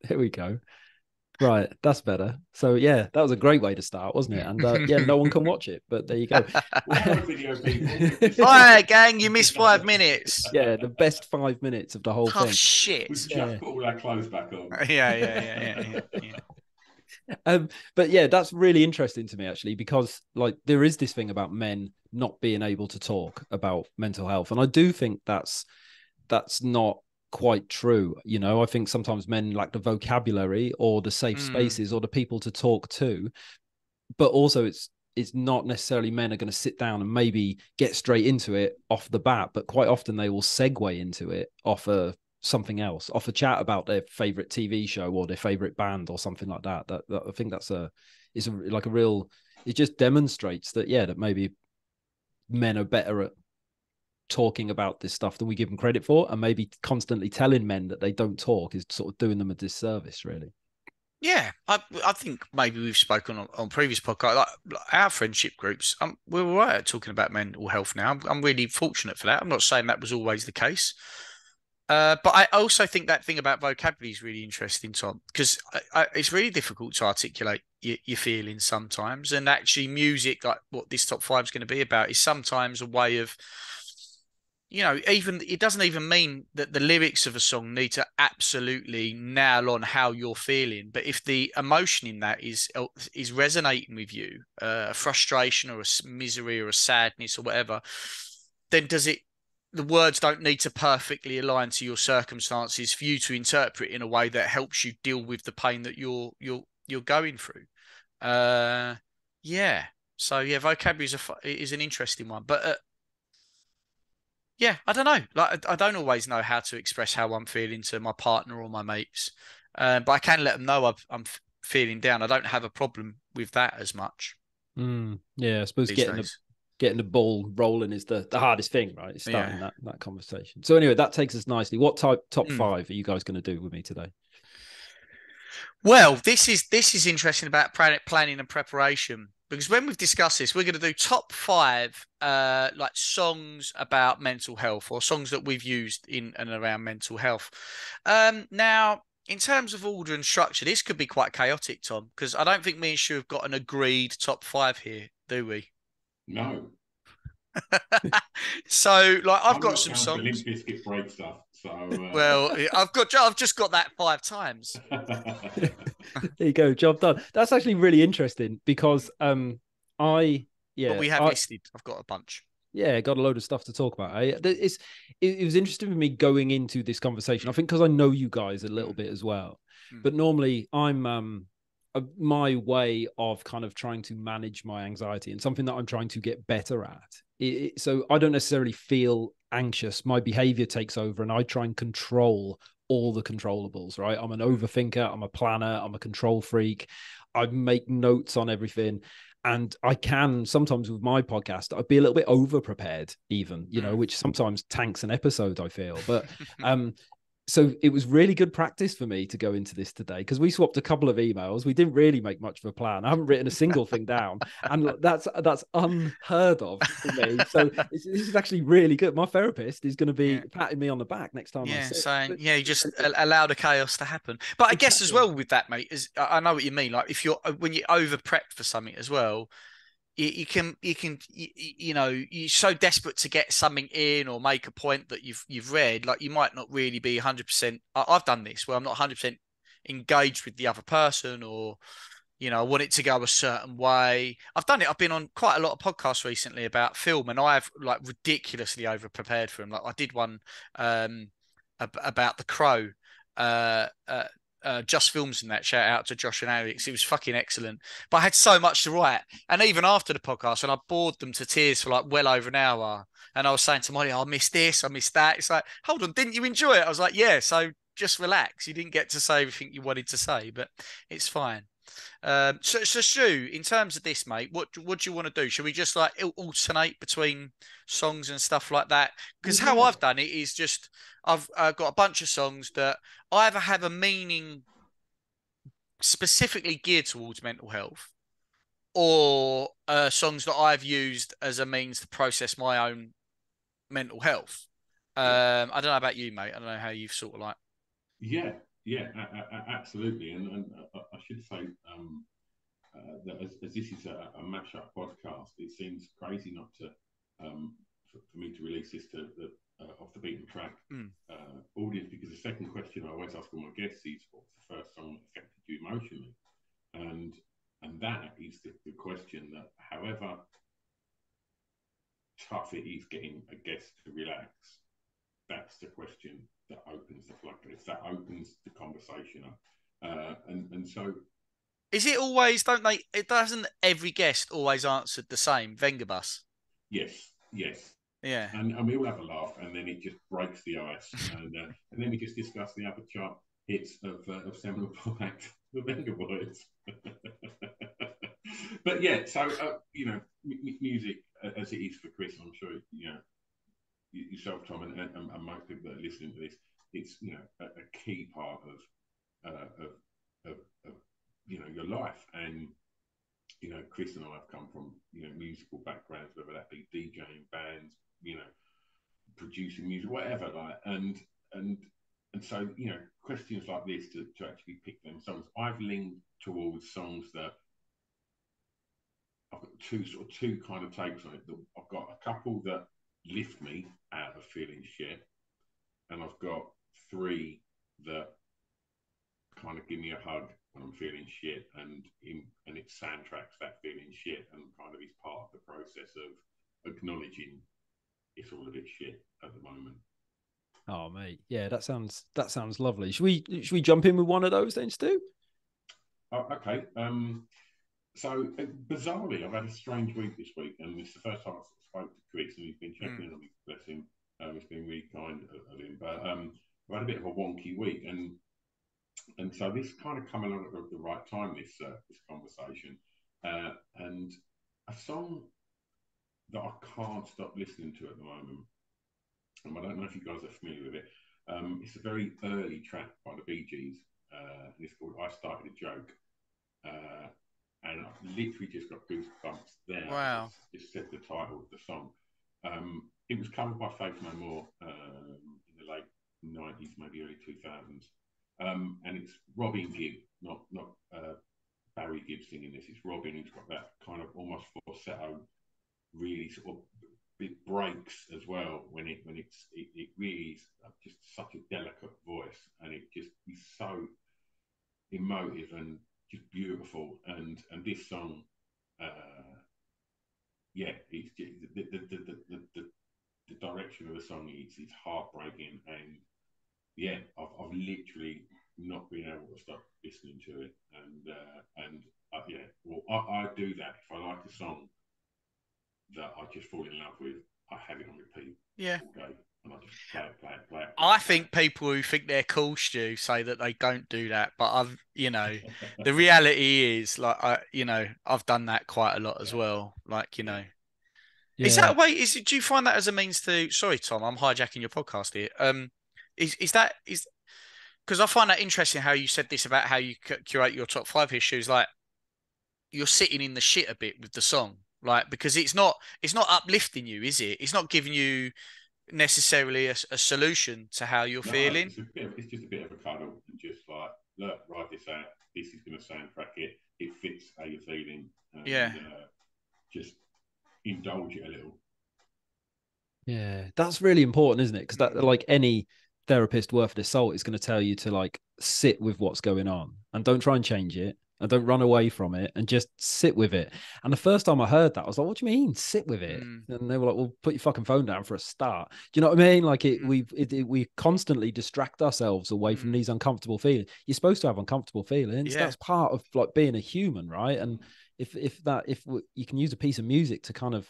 There we go. Right, that's better. So yeah, that was a great way to start, wasn't it? And yeah, no one can watch it, but there you go. Well, no video, people. All Listen. right, Hi, gang, you missed 5 minutes. yeah, the best 5 minutes of the whole Tough thing. shit. We've just Yeah. put all our clothes back on. Yeah. But yeah, that's really interesting to me actually, because like there is this thing about men not being able to talk about mental health, and I do think that's not quite true. You know, I think sometimes men lack the vocabulary or the safe Mm. spaces or the people to talk to, but also it's not necessarily men are going to sit down and maybe get straight into it off the bat, but quite often they will segue into it off something else, off a chat about their favorite TV show or their favorite band or something like that. That I think is like a real. It just demonstrates that that maybe men are better at talking about this stuff than we give them credit for, and maybe constantly telling men that they don't talk is sort of doing them a disservice, really. Yeah, I think maybe we've spoken on previous podcasts, like our friendship groups. We're all right at talking about mental health now. I'm really fortunate for that. I'm not saying that was always the case. But I also think that thing about vocabulary is really interesting, Tom, because it's really difficult to articulate your feelings sometimes. And actually, music, like what this top five is going to be about, is sometimes a way of, even it doesn't even mean that the lyrics of a song need to absolutely nail on how you're feeling. But if the emotion in that is resonating with you, a frustration or a misery or a sadness or whatever, then the words don't need to perfectly align to your circumstances for you to interpret in a way that helps you deal with the pain that you're going through. Uh, yeah. So yeah, vocabulary is an interesting one, but yeah, I don't know. Like I don't always know how to express how I'm feeling to my partner or my mates, but I can let them know I'm feeling down. I don't have a problem with that as much Yeah, I suppose these days. getting the ball rolling is the hardest thing, right? It's starting Yeah. that conversation. So anyway, that takes us nicely. What top Hmm. five are you guys going to do with me today? Well, this is interesting about planning and preparation because when we've discussed this, we're going to do top five like songs about mental health or songs that we've used in and around mental health. Now, in terms of order and structure, this could be quite chaotic, Tom, because I don't think me and Shu have got an agreed top five here, do we? No, So, like, I've I'm got not some down for songs. Limp Bizkit break stuff. So, Well, I've just got that 5 times. There you go, job done. That's actually really interesting because I But yeah we have I listed. I've got a bunch. yeah got a load of stuff to talk about. It was interesting for me going into this conversation. I think because I know you guys a little Mm, bit as well, mm, but normally I'm my way of kind of trying to manage my anxiety and something that I'm trying to get better at. So I don't necessarily feel anxious. My behavior takes over, and I try and control all the controllables. Right? I'm an mm, overthinker. I'm a planner. I'm a control freak. I make notes on everything. And I can sometimes with my podcast, I'd be a little bit over prepared, even, mm. which sometimes tanks an episode, I feel. But so it was really good practice for me to go into this today because we swapped a couple of emails. We didn't really make much of a plan. I haven't written a single thing down, and that's unheard of for me. So this is actually really good. My therapist is going to be Yeah. patting me on the back next time I Yeah, see saying it. yeah, you just allow the chaos to happen. But I guess as Exactly. well with that, mate, is I know what you mean. Like if you're when you're over prepped for something as well, you're so desperate to get something in or make a point that you've read, like you might not really be 100%. I've done this where I'm not 100% engaged with the other person, or I want it to go a certain way. I've done it. I've been on quite a lot of podcasts recently about film, and I've like ridiculously over prepared for them. Like I did one um, about The Crow. Uh, uh, just films and that. Shout out to Josh and Alex. It was fucking excellent. But I had so much to write, and even after the podcast, and I bored them to tears for like well over an hour. And I was saying to Molly, oh, "I missed this, I missed that." It's like, hold on, didn't you enjoy it? I was like, "Yeah." So just relax. You didn't get to say everything you wanted to say, but it's fine. So Stu, in terms of this, mate, what do you want to do? Should we just like alternate between songs and stuff like that? well, Because how yeah. I've done it is just I've got a bunch of songs that either have a meaning specifically geared towards mental health, or songs that I've used as a means to process my own mental health. Yeah. I don't know about you, mate. I don't know how you've sort of like. Yeah, yeah, absolutely. And I should say that as this is a mashup podcast, it seems crazy not to for me to release this to the off the beaten track audience, because the second question I always ask all my guests is, what's the first song that affected you emotionally? And that is the question that, however tough it is getting a guest to relax, that's the question that opens the floodgates, that opens the conversation up. And so, is it always? Don't they? It doesn't. Every guest always answered the same. Vengerbus. yes, yes. Yeah. And we all have a laugh, and then it just breaks the ice, and then we just discuss the other chart hits of seminal pop act, the Venga Boys. But yeah, so music as it is for Chris, I'm sure yourself, Tom, and most people that are listening to this, it's a key part of your life. And Chris and I have come from musical backgrounds, whether that be DJing, bands, producing music, whatever, like, and so questions like this to actually pick them songs. I've leaned towards songs that I've got two kind of takes on it. I've got a couple that lift me out of feeling shit, and I've got three that kind of give me a hug when I'm feeling shit, and it soundtracks that feeling shit, and kind of is part of the process of acknowledging it's all a bit shit at the moment. Oh mate, yeah, that sounds lovely. Should we jump in with one of those then, Stu? Oh, okay. So bizarrely, I've had a strange week this week, and it's the first time I spoke to Chris, and he's been checking in on me. Bless him. It's been really kind of him. But I've had a bit of a wonky week, and so this kind of come along at the right time. This conversation, and a song that I can't stop listening to at the moment. And I don't know if you guys are familiar with it. It's a very early track by the Bee Gees, and it's called "I Started a Joke." And I've literally just got goosebumps there. Wow. Just said the title of the song. It was covered by Faith No More in the late 90s, maybe early 2000s. And it's Robin Gibb, not Barry Gibb singing this. It's Robin who's got that kind of almost falsetto, really sort of big breaks as well when it really is just such a delicate voice, and it just is so emotive and just beautiful. And this song, it's just, the direction of the song is heartbreaking, and I've literally not been able to stop listening to it, and I do that if I like a song that I just fall in love with. I have it on repeat all day, and I just play it. I think people who think they're cool, Stu, say that they don't do that. But the reality is, like, I've done that quite a lot as well. Like, Yeah. Is that a way? Do you find that as a means to? Sorry, Tom, I'm hijacking your podcast here. Is because I find that interesting how you said this about how you curate your top 5 issues. Like, you're sitting in the shit a bit with the song, like, because it's not uplifting you, is it? It's not giving you necessarily a solution to how you're feeling. It's just a bit of a cuddle, and just like, look, write this out. This is going to soundtrack it. It fits how you're feeling. And, just indulge it a little. Yeah, that's really important, isn't it? Because that, like, any therapist worth their salt is going to tell you to, like, sit with what's going on and don't try and change it and don't run away from it and just sit with it. And the first time I heard that, I was like, what do you mean sit with it? And they were like, well, put your fucking phone down for a start. Do you know what I mean? Like, we constantly distract ourselves away from these uncomfortable feelings. You're supposed to have uncomfortable feelings. That's part of, like, being a human, right? And if you can use a piece of music to kind of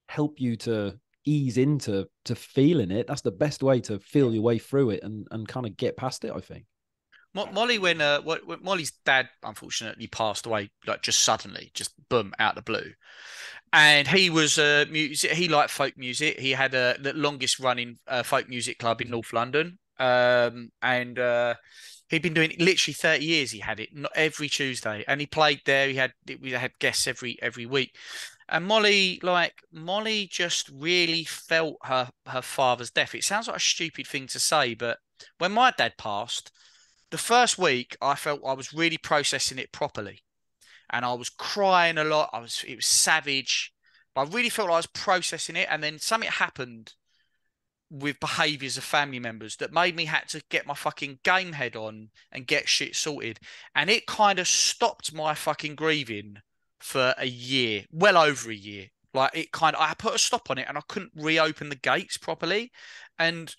help you to ease into feeling it, that's the best way to feel your way through it and kind of get past it, I think. Molly, when Molly's dad unfortunately passed away, like, just suddenly, just boom, out of the blue, and he was he liked folk music. He had the longest running folk music club in North London, and he'd been doing it literally 30 years. He had it every Tuesday, and he played there. We had guests every week. And Molly just really felt her father's death. It sounds like a stupid thing to say, but when my dad passed, the first week I felt I was really processing it properly, and I was crying a lot. It was savage, but I really felt like I was processing it. And then something happened with behaviours of family members that made me had to get my fucking game head on and get shit sorted. And it kind of stopped my fucking grieving for a year, well over a year. Like I put a stop on it and I couldn't reopen the gates properly. And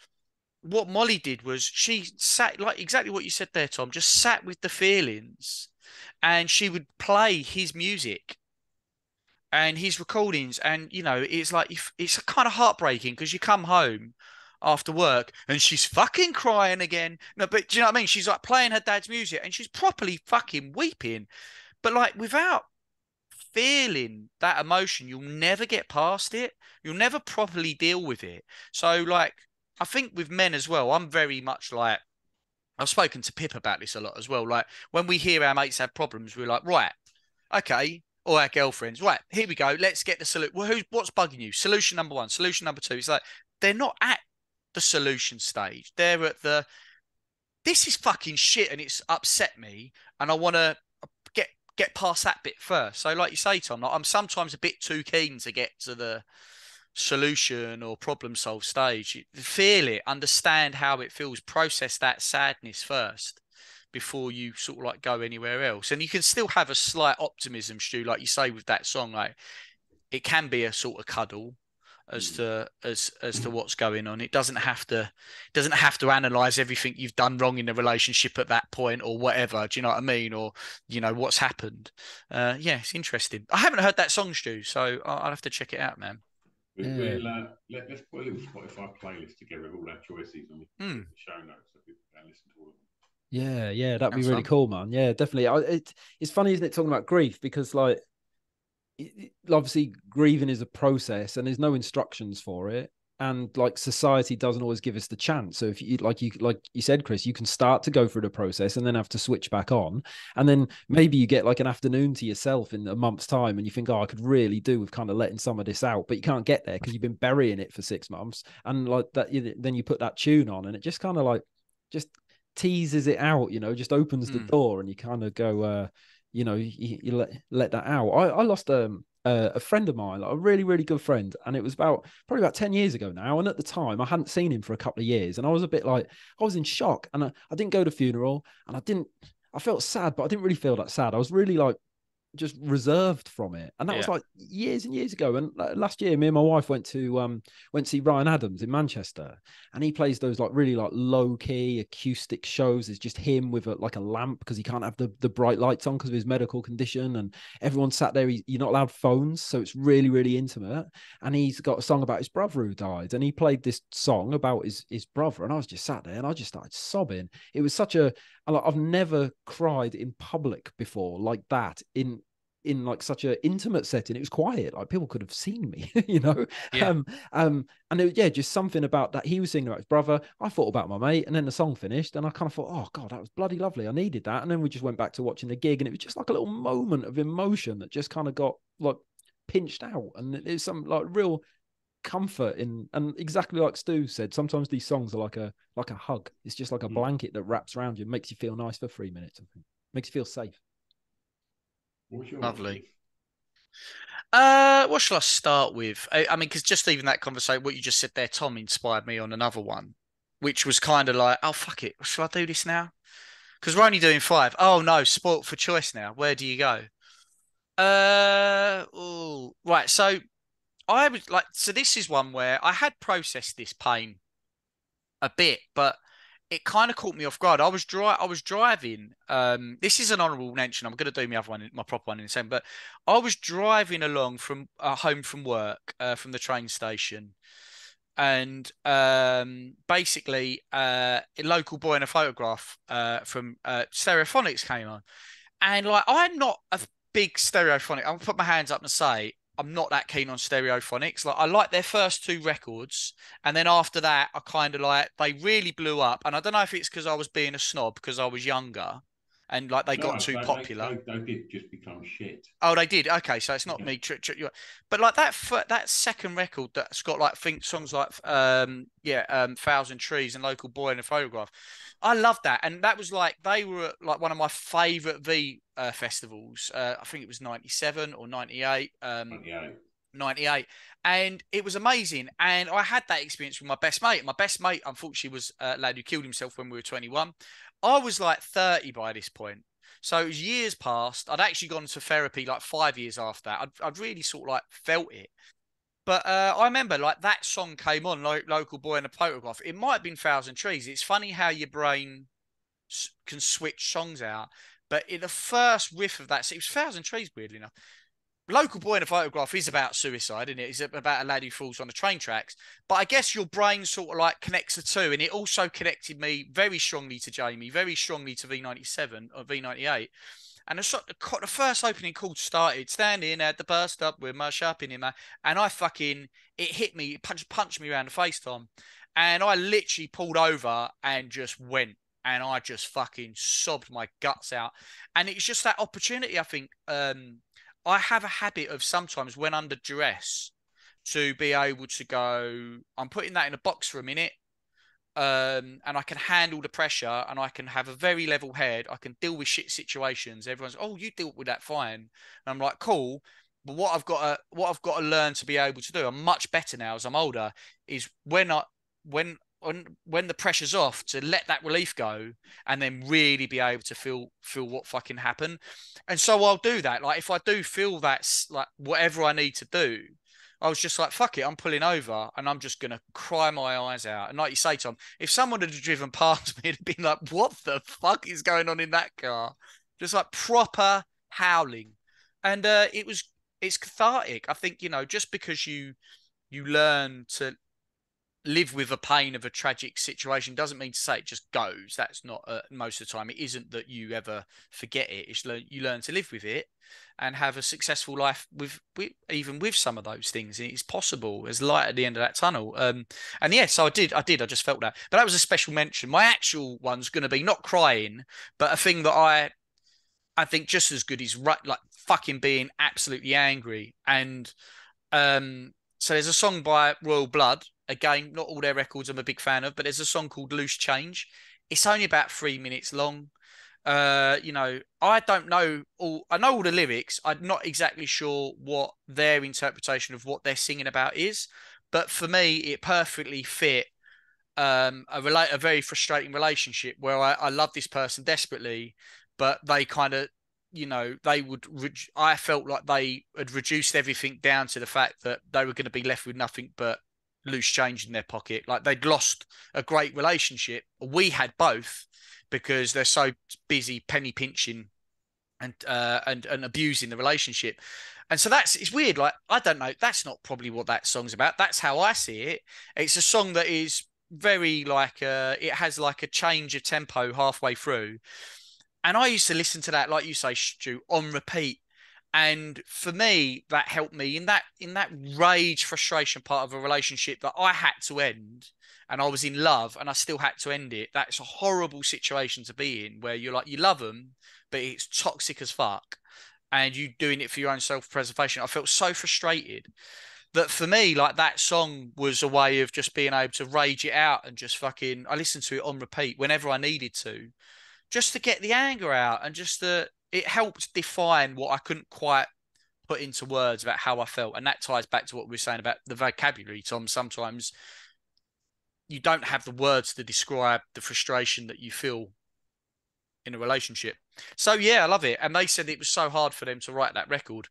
what Molly did was she sat, like exactly what you said there, Tom, just sat with the feelings, and she would play his music and his recordings. And, you know, it's like, it's kind of heartbreaking because you come home after work and she's fucking crying again. No, but do you know what I mean? She's like playing her dad's music and she's properly fucking weeping. But like, without feeling that emotion, you'll never get past it. You'll never properly deal with it. So like, I think with men as well, I'm very much like, I've spoken to Pip about this a lot as well. Like, when we hear our mates have problems, we're like, right, okay, or our girlfriends, right, here we go. Let's get the solution. Well, what's bugging you? Solution number one, solution number two. It's like, they're not at the solution stage. They're at the, this is fucking shit and it's upset me and I want to get past that bit first. So like you say, Tom, like, I'm sometimes a bit too keen to get to the solution or problem solve stage. You feel it, understand how it feels, process that sadness first before you sort of like go anywhere else. And you can still have a slight optimism, Stu, like you say with that song. Like, it can be a sort of cuddle as to what's going on. It doesn't have to analyze everything you've done wrong in the relationship at that point or whatever. Do you know what I mean? Or, you know, what's happened. Yeah, it's interesting. I haven't heard that song, Stu, so I'll have to check it out, man. Let's put a little Spotify playlist together with all our choices and we can put the show notes so people can listen to all of them. Yeah, that'd be really cool, man. Yeah, definitely. It's funny, isn't it, talking about grief, because like, obviously grieving is a process and there's no instructions for it, and like society doesn't always give us the chance. So if you like you said, Chris, you can start to go through the process and then have to switch back on, and then maybe you get like an afternoon to yourself in a month's time and you think, oh, I could really do with kind of letting some of this out, but you can't get there because you've been burying it for 6 months. And like that, then you put that tune on and it just kind of like just teases it out, you know, just opens the door and you kind of go you know, you let that out. I lost a friend of mine, like a really, really good friend, and it was probably about 10 years ago now. And at the time, I hadn't seen him for a couple of years, and I was a bit like, I was in shock, and I didn't go to the funeral, and I felt sad, but I didn't really feel that sad. I was really like just reserved from it, and that was like years and years ago. And last year, me and my wife went to see Ryan Adams in Manchester, and he plays those like really like low key acoustic shows. It's just him with a lamp because he can't have the bright lights on because of his medical condition, and everyone sat there. You're not allowed phones, so it's really, really intimate. And he's got a song about his brother who died, and he played this song about his brother, and I was just sat there and I just started sobbing. It was such a, I've never cried in public before like that, in like such an intimate setting. It was quiet, like people could have seen me, you know. And just something about that. He was singing about his brother, I thought about my mate, and then the song finished and I kind of thought, oh god, that was bloody lovely, I needed that. And then we just went back to watching the gig, and it was just like a little moment of emotion that just kind of got like pinched out, and there's some like real comfort in. And exactly like Stu said, sometimes these songs are like a hug. It's just like a blanket that wraps around you, makes you feel nice for 3 minutes, I think. Makes you feel safe. Lovely. What shall I start with? I mean, because just even that conversation, what you just said there, Tom, inspired me on another one, which was kind of like, oh, fuck it. Shall I do this now? Because we're only doing 5. Oh, no, spoilt for choice now. Where do you go? Right. So I was like, so this is one where I had processed this pain a bit, but it kind of caught me off guard. I was driving. This is an honourable mention. I'm going to do my other one, my proper one in a second. But I was driving along from home from work, from the train station, and basically, a local boy in a photograph from Stereophonics came on, and like, I'm not a big Stereophonic. I'll put my hands up and say, I'm not that keen on Stereophonics. Like, I like their first 2 records, and then after that, I kind of like, they really blew up. And I don't know if it's because I was being a snob because I was younger, and like they No, got too popular. they did just become shit. Oh, they did. Okay, so it's not Yeah. me. But like that second record that's got like songs like Thousand Trees and Local Boy and a Photograph. I love that, and that was like they were at, like one of my favourite V festivals. I think it was 97 or 98. 98. 98, and it was amazing. And I had that experience with my best mate. My best mate, unfortunately, was a lad who killed himself when we were 21. I was like 30 by this point. So it was years past. I'd actually gone to therapy like 5 years after that. I'd really sort of like felt it. But I remember like that song came on, like Local Boy and a Photograph. It might have been Thousand Trees. It's funny how your brain can switch songs out. But in the first riff of that, so it was Thousand Trees, weirdly enough. Local Boy in a Photograph is about suicide, isn't it? It's about a lad who falls on the train tracks. But I guess your brain sort of like connects the two. And it also connected me very strongly to Jamie, very strongly to V97 or V98. And the first opening chord started, standing at the bus stop with my shopping in my... And it hit me, it punched me around the face, Tom. And I literally pulled over and just went. And I just fucking sobbed my guts out. And it's just that opportunity, I think... I have a habit of sometimes when under duress to be able to go, I'm putting that in a box for a minute, and I can handle the pressure and I can have a very level head. I can deal with shit situations. Everyone's, oh, you dealt with that fine. And I'm like, cool. But what I've got to learn to be able to do, I'm much better now as I'm older, is when the pressure's off, to let that relief go and then really be able to feel what fucking happened. And so I'll do that. Like if I do feel that's like whatever I need to do, I was just like, fuck it, I'm pulling over and I'm just going to cry my eyes out. And like you say, Tom, if someone had driven past me, it'd been like, what the fuck is going on in that car? Just like proper howling. And it's cathartic. I think, just because you learn to live with the pain of a tragic situation doesn't mean to say it just goes. That's not most of the time. It isn't that you ever forget it. It's you learn to live with it and have a successful life with even with some of those things. It's possible. There's light at the end of that tunnel. And yes, I did. I just felt that. But that was a special mention. My actual one's going to be not crying, but a thing that I think just as good is like fucking being absolutely angry. And so there's a song by Royal Blood. Again, not all their records I'm a big fan of, but there's a song called Loose Change. It's only about 3 minutes long. I don't know I know all the lyrics. I'm not exactly sure what their interpretation of what they're singing about is, but for me, it perfectly fit a very frustrating relationship where I love this person desperately, but they kind of, I felt like they had reduced everything down to the fact that they were going to be left with nothing but loose change in their pocket. Like they'd lost a great relationship. We had both because they're so busy penny pinching and abusing the relationship. And so it's weird. Like, I don't know. That's not probably what that song's about. That's how I see it. It's a song that is very like, it has like a change of tempo halfway through. And I used to listen to that, like you say, Stu, on repeat. And for me, that helped me in that rage, frustration part of a relationship that I had to end. And I was in love and I still had to end it. That's a horrible situation to be in where you're like, you love them, but it's toxic as fuck. And you doing it for your own self-preservation. I felt so frustrated that for me, like that song was a way of just being able to rage it out and just fucking, I listened to it on repeat whenever I needed to, just to get the anger out and just it helped define what I couldn't quite put into words about how I felt. And that ties back to what we were saying about the vocabulary, Tom. Sometimes you don't have the words to describe the frustration that you feel in a relationship. So yeah, I love it. And they said it was so hard for them to write that record.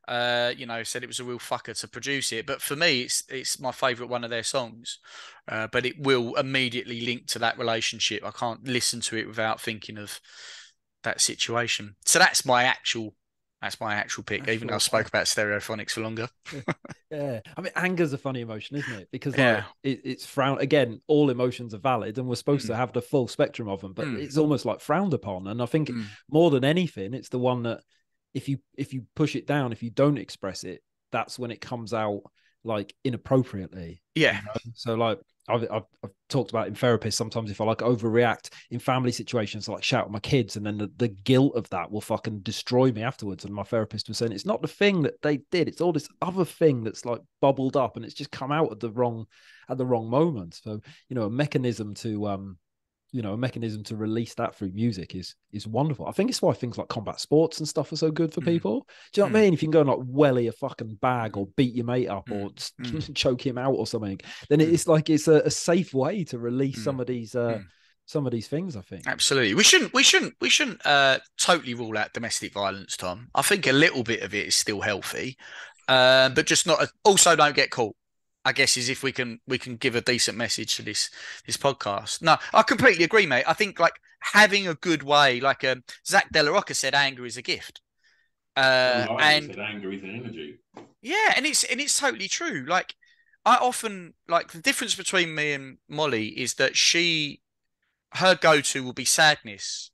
Said it was a real fucker to produce it. But for me, it's my favourite one of their songs. But it will immediately link to that relationship. I can't listen to it without thinking of that situation. So that's my actual pick, even though I spoke about Stereophonics for longer. Yeah. I mean, anger's a funny emotion, isn't it? Because it's frowned again, all emotions are valid and we're supposed to have the full spectrum of them, but it's almost like frowned upon. And I think more than anything, it's the one that if you push it down, if you don't express it, that's when it comes out like inappropriately. Yeah. So like I've talked about in therapy sometimes if I like overreact in family situations, I like shout at my kids, and then the guilt of that will fucking destroy me afterwards. And my therapist was saying it's not the thing that they did, it's all this other thing that's like bubbled up and it's just come out at the wrong moment. So, you know, a mechanism to release that through music is wonderful. I think it's why things like combat sports and stuff are so good for people. Do you know what I mean? If you can go and like welly a fucking bag or beat your mate up or choke him out or something, then it's like it's a safe way to release some of these things, I think. Absolutely. We shouldn't totally rule out domestic violence, Tom. I think a little bit of it is still healthy. But just not also don't get caught, I guess, is if we can give a decent message to this podcast. No, I completely agree, mate. I think like having a good way, like Zach De La Rocca said, anger is a gift. And said anger is an energy. Yeah, and it's totally true. Like I often like the difference between me and Molly is that her go-to will be sadness,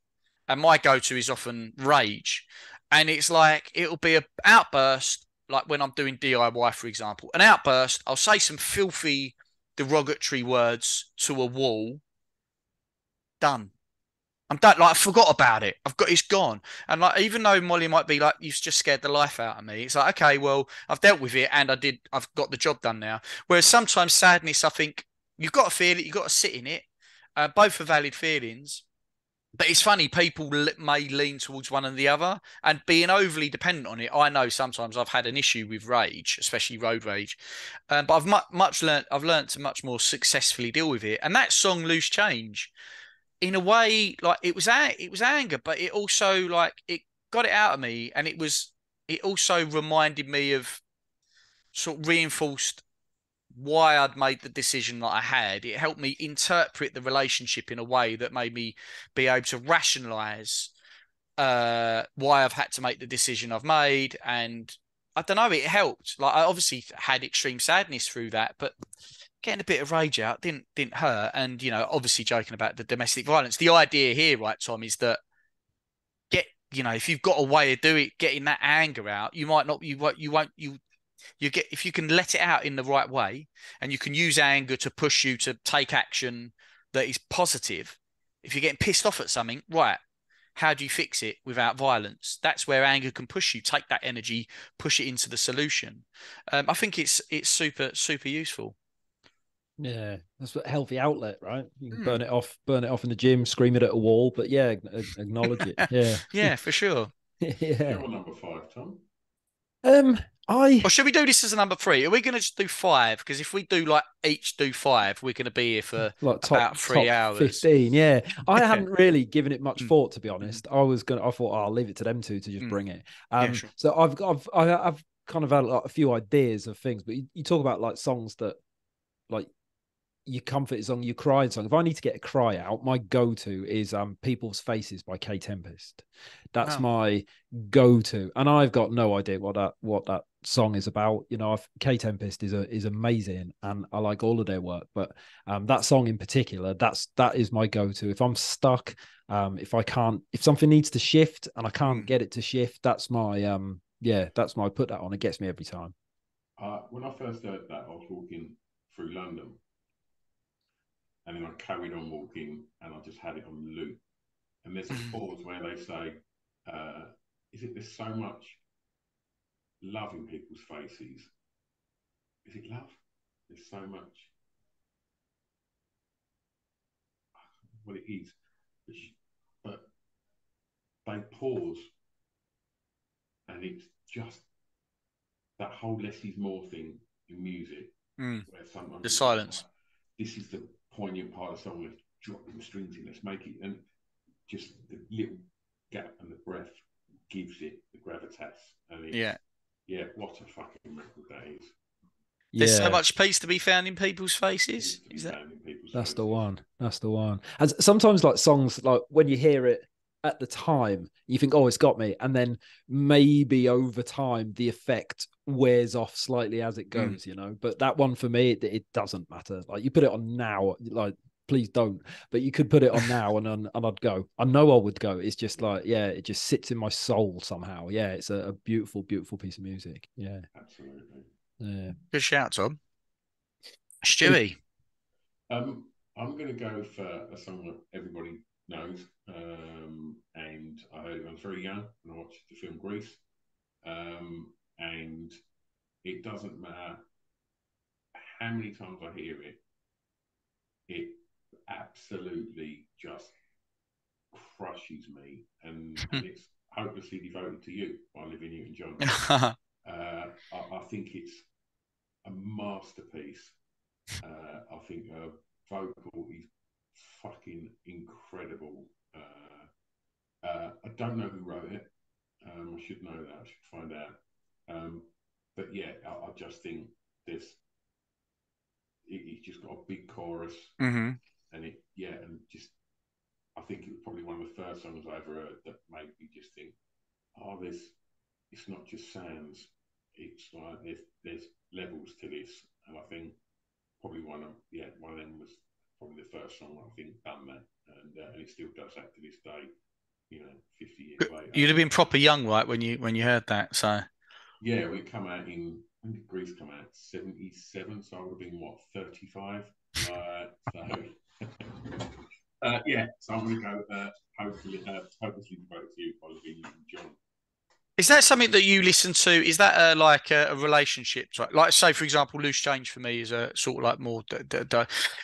and my go-to is often rage. And it's like it'll be an outburst. Like when I'm doing DIY, for example, an outburst, I'll say some filthy, derogatory words to a wall. Done. I'm done. Like I forgot about it. It's gone. And like even though Molly might be like, you've just scared the life out of me. It's like, okay, well, I've dealt with it and I've got the job done now. Whereas sometimes sadness, I think you've got to feel it, you've got to sit in it. Both are valid feelings. But it's funny, people may lean towards one and the other, and being overly dependent on it. I know sometimes I've had an issue with rage, especially road rage, but I've learned to much more successfully deal with it. And that song, "Loose Change," in a way, like it was anger, but it also like it got it out of me, and it also reminded me of sort of reinforced why I'd made the decision that I had. It helped me interpret the relationship in a way that made me be able to rationalize why I've had to make the decision I've made. And I don't know, it helped. Like I obviously had extreme sadness through that, but getting a bit of rage out didn't hurt. And, you know, obviously joking about the domestic violence. The idea here, right, Tom, is that if you've got a way of getting that anger out, if you can let it out in the right way, and you can use anger to push you to take action that is positive. If you're getting pissed off at something, right, how do you fix it without violence? That's where anger can push you. Take that energy, push it into the solution. I think it's super, super useful. Yeah, that's a healthy outlet, right? You can burn it off in the gym, scream it at a wall, but yeah, acknowledge it. Yeah. Yeah, for sure. Yeah. You're on number 5, Tom. Or should we do this as a number 3? Are we going to just do 5? Because if we do like each do 5, we're going to be here for like about 3 hours. 15. Yeah. I hadn't really given it much thought, to be honest. I thought, I'll leave it to them two to just bring it. Sure. So I've kind of had like a few ideas of things, but you talk about like songs that like your comfort song, your crying song. If I need to get a cry out, my go-to is People's Faces by K Tempest. That's my go-to. And I've got no idea what that song is about. You know, K Tempest is amazing and I like all of their work, but that song in particular, that is my go-to. If I'm stuck, if something needs to shift and I can't get it to shift, that's my I put that on. It gets me every time. When I first heard that, I was walking through London. And then I carried on walking and I just had it on loop. And there's a pause where they say, there's so much love in people's faces. Is it love? There's so much. Well, it is. But they pause. And it's just that whole less is more thing in music. Where sometimes the silence. Like, this is the poignant part of the song. Let's drop the strings in. Let's make it, and just the little gap and the breath gives it the gravitas. And it's, what a fucking record that is. There's so much peace to be found in people's faces. That's the one. That's the one. And sometimes, like songs, like when you hear it at the time, you think, "Oh, it's got me," and then maybe over time, the effect wears off slightly as it goes. You know, but that one for me, it doesn't matter. Like you put it on now, like please don't. But you could put it on now, and I'd go. I know I would go. It's just like, it just sits in my soul somehow. Yeah, it's a beautiful, beautiful piece of music. Yeah, absolutely. Yeah. Good shout, Tom. Stewie. I'm going to go for a song that everybody knows, and I heard it when I was very young when I watched the film Grease, and it doesn't matter how many times I hear it, it absolutely just crushes me, and it's hopelessly devoted to you by Olivia Newton-John. I think it's a masterpiece. I think her vocal is fucking incredible. I don't know who wrote it. I should know that. I should find out. But yeah, I just think it's just got a big chorus, Mm-hmm. and I think it was probably one of the first songs I ever heard that made me just think, oh, it's not just sounds. It's like there's levels to this, and I think probably one of them was probably the first song I think done that, and it still does that to this day. 50 years later. You'd have been proper young, right, when you heard that. So yeah, we come out when did Grease come out? 77, so I would have been what, 35? Yeah, so I'm going to go hopefully devoted to you, Olivia Newton-John. is that something that you listen to? Is that like a relationship? Like, say, for example, Loose Change for me is a sort of like more.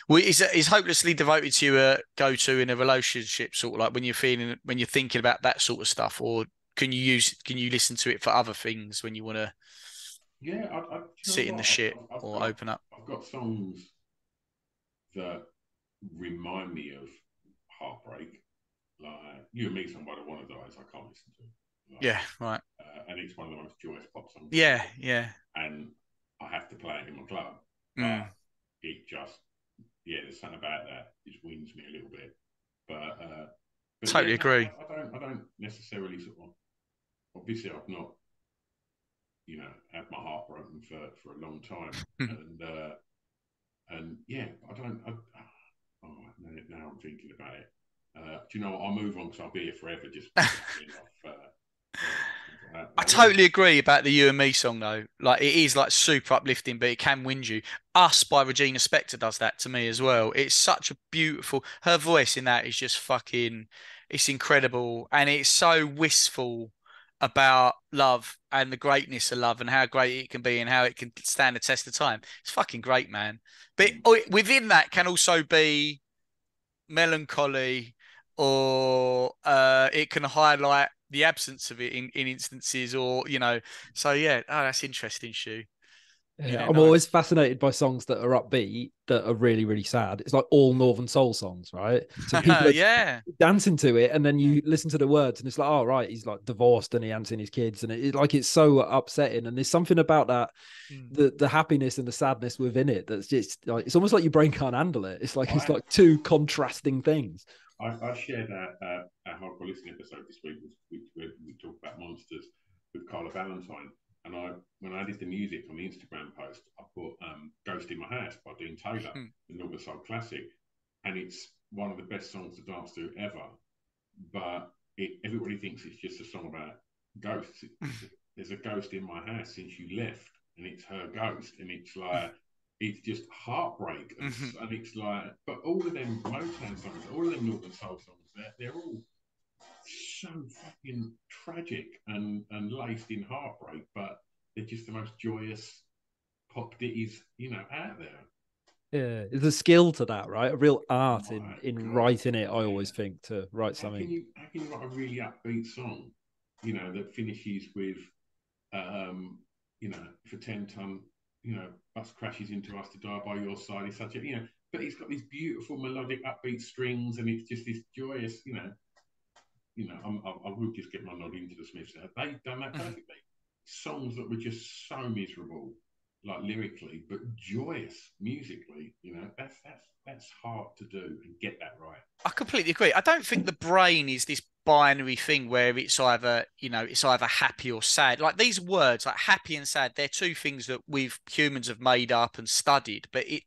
Is Hopelessly Devoted to you a go-to in a relationship, sort of like when you're thinking about that sort of stuff, or can you listen to it for other things when you want to? Yeah, sit in the shit or open up. I've got songs that remind me of heartbreak, like You and Me, Somebody Wanna Dies. I can't listen to. Yeah, right. And it's one of the most joyous pop songs. Yeah, yeah. And I have to play it in my club. But it just, there's something about that which wins me a little bit. But totally agree. I don't necessarily sort of. Obviously, I've not, had my heart broken for a long time, and yeah, I don't. Now I'm thinking about it. Do you know what? I'll move on because I'll be here forever. Just I totally agree about the You and Me song though. Like it is like super uplifting, but it can wind you. Us by Regina Spektor does that to me as well. It's such a beautiful. Her voice in that is just fucking. It's incredible, and it's so wistful about love and the greatness of love and how great it can be and how it can stand the test of time. It's fucking great, man. But within that can also be melancholy, or it can highlight the absence of it in instances, or so yeah. Oh, that's interesting, Shu. Yeah, I'm always fascinated by songs that are upbeat that are really, really sad. It's like all Northern Soul songs, right? So people are dancing to it, and then you listen to the words, and it's like, oh right, he's like divorced and he hasn't seen his kids, and it's so upsetting. And there's something about that, the happiness and the sadness within it that's just like it's almost like your brain can't handle it. It's like two contrasting things. I shared our hardcore listening episode this week, where we talked about monsters with Carla Valentine. And when I did the music on the Instagram post, I put Ghost in My House by Dean Taylor, the Northern Soul classic. And it's one of the best songs to dance to ever. But everybody thinks it's just a song about ghosts. There's a ghost in my house since you left, and it's her ghost. And it's like, it's just heartbreak. And it's like, but all of them Motown songs, all of them Northern Soul songs, they're all so fucking tragic and laced in heartbreak, but they're just the most joyous pop ditties out there. Yeah, there's a skill to that, right? A real art in writing it. I always think to write something. How can you write a really upbeat song, that finishes with, if a 10-ton, bus crashes into us to die by your side. It's such a, but it's got these beautiful melodic upbeat strings, and it's just this joyous, I would just get my nod into the Smiths. They've done that perfectly. Songs that were just so miserable, like lyrically, but joyous musically. That's hard to do and get that right. I completely agree. I don't think the brain is this binary thing where it's either happy or sad. Like these words, like happy and sad, they're two things that humans have made up and studied, but it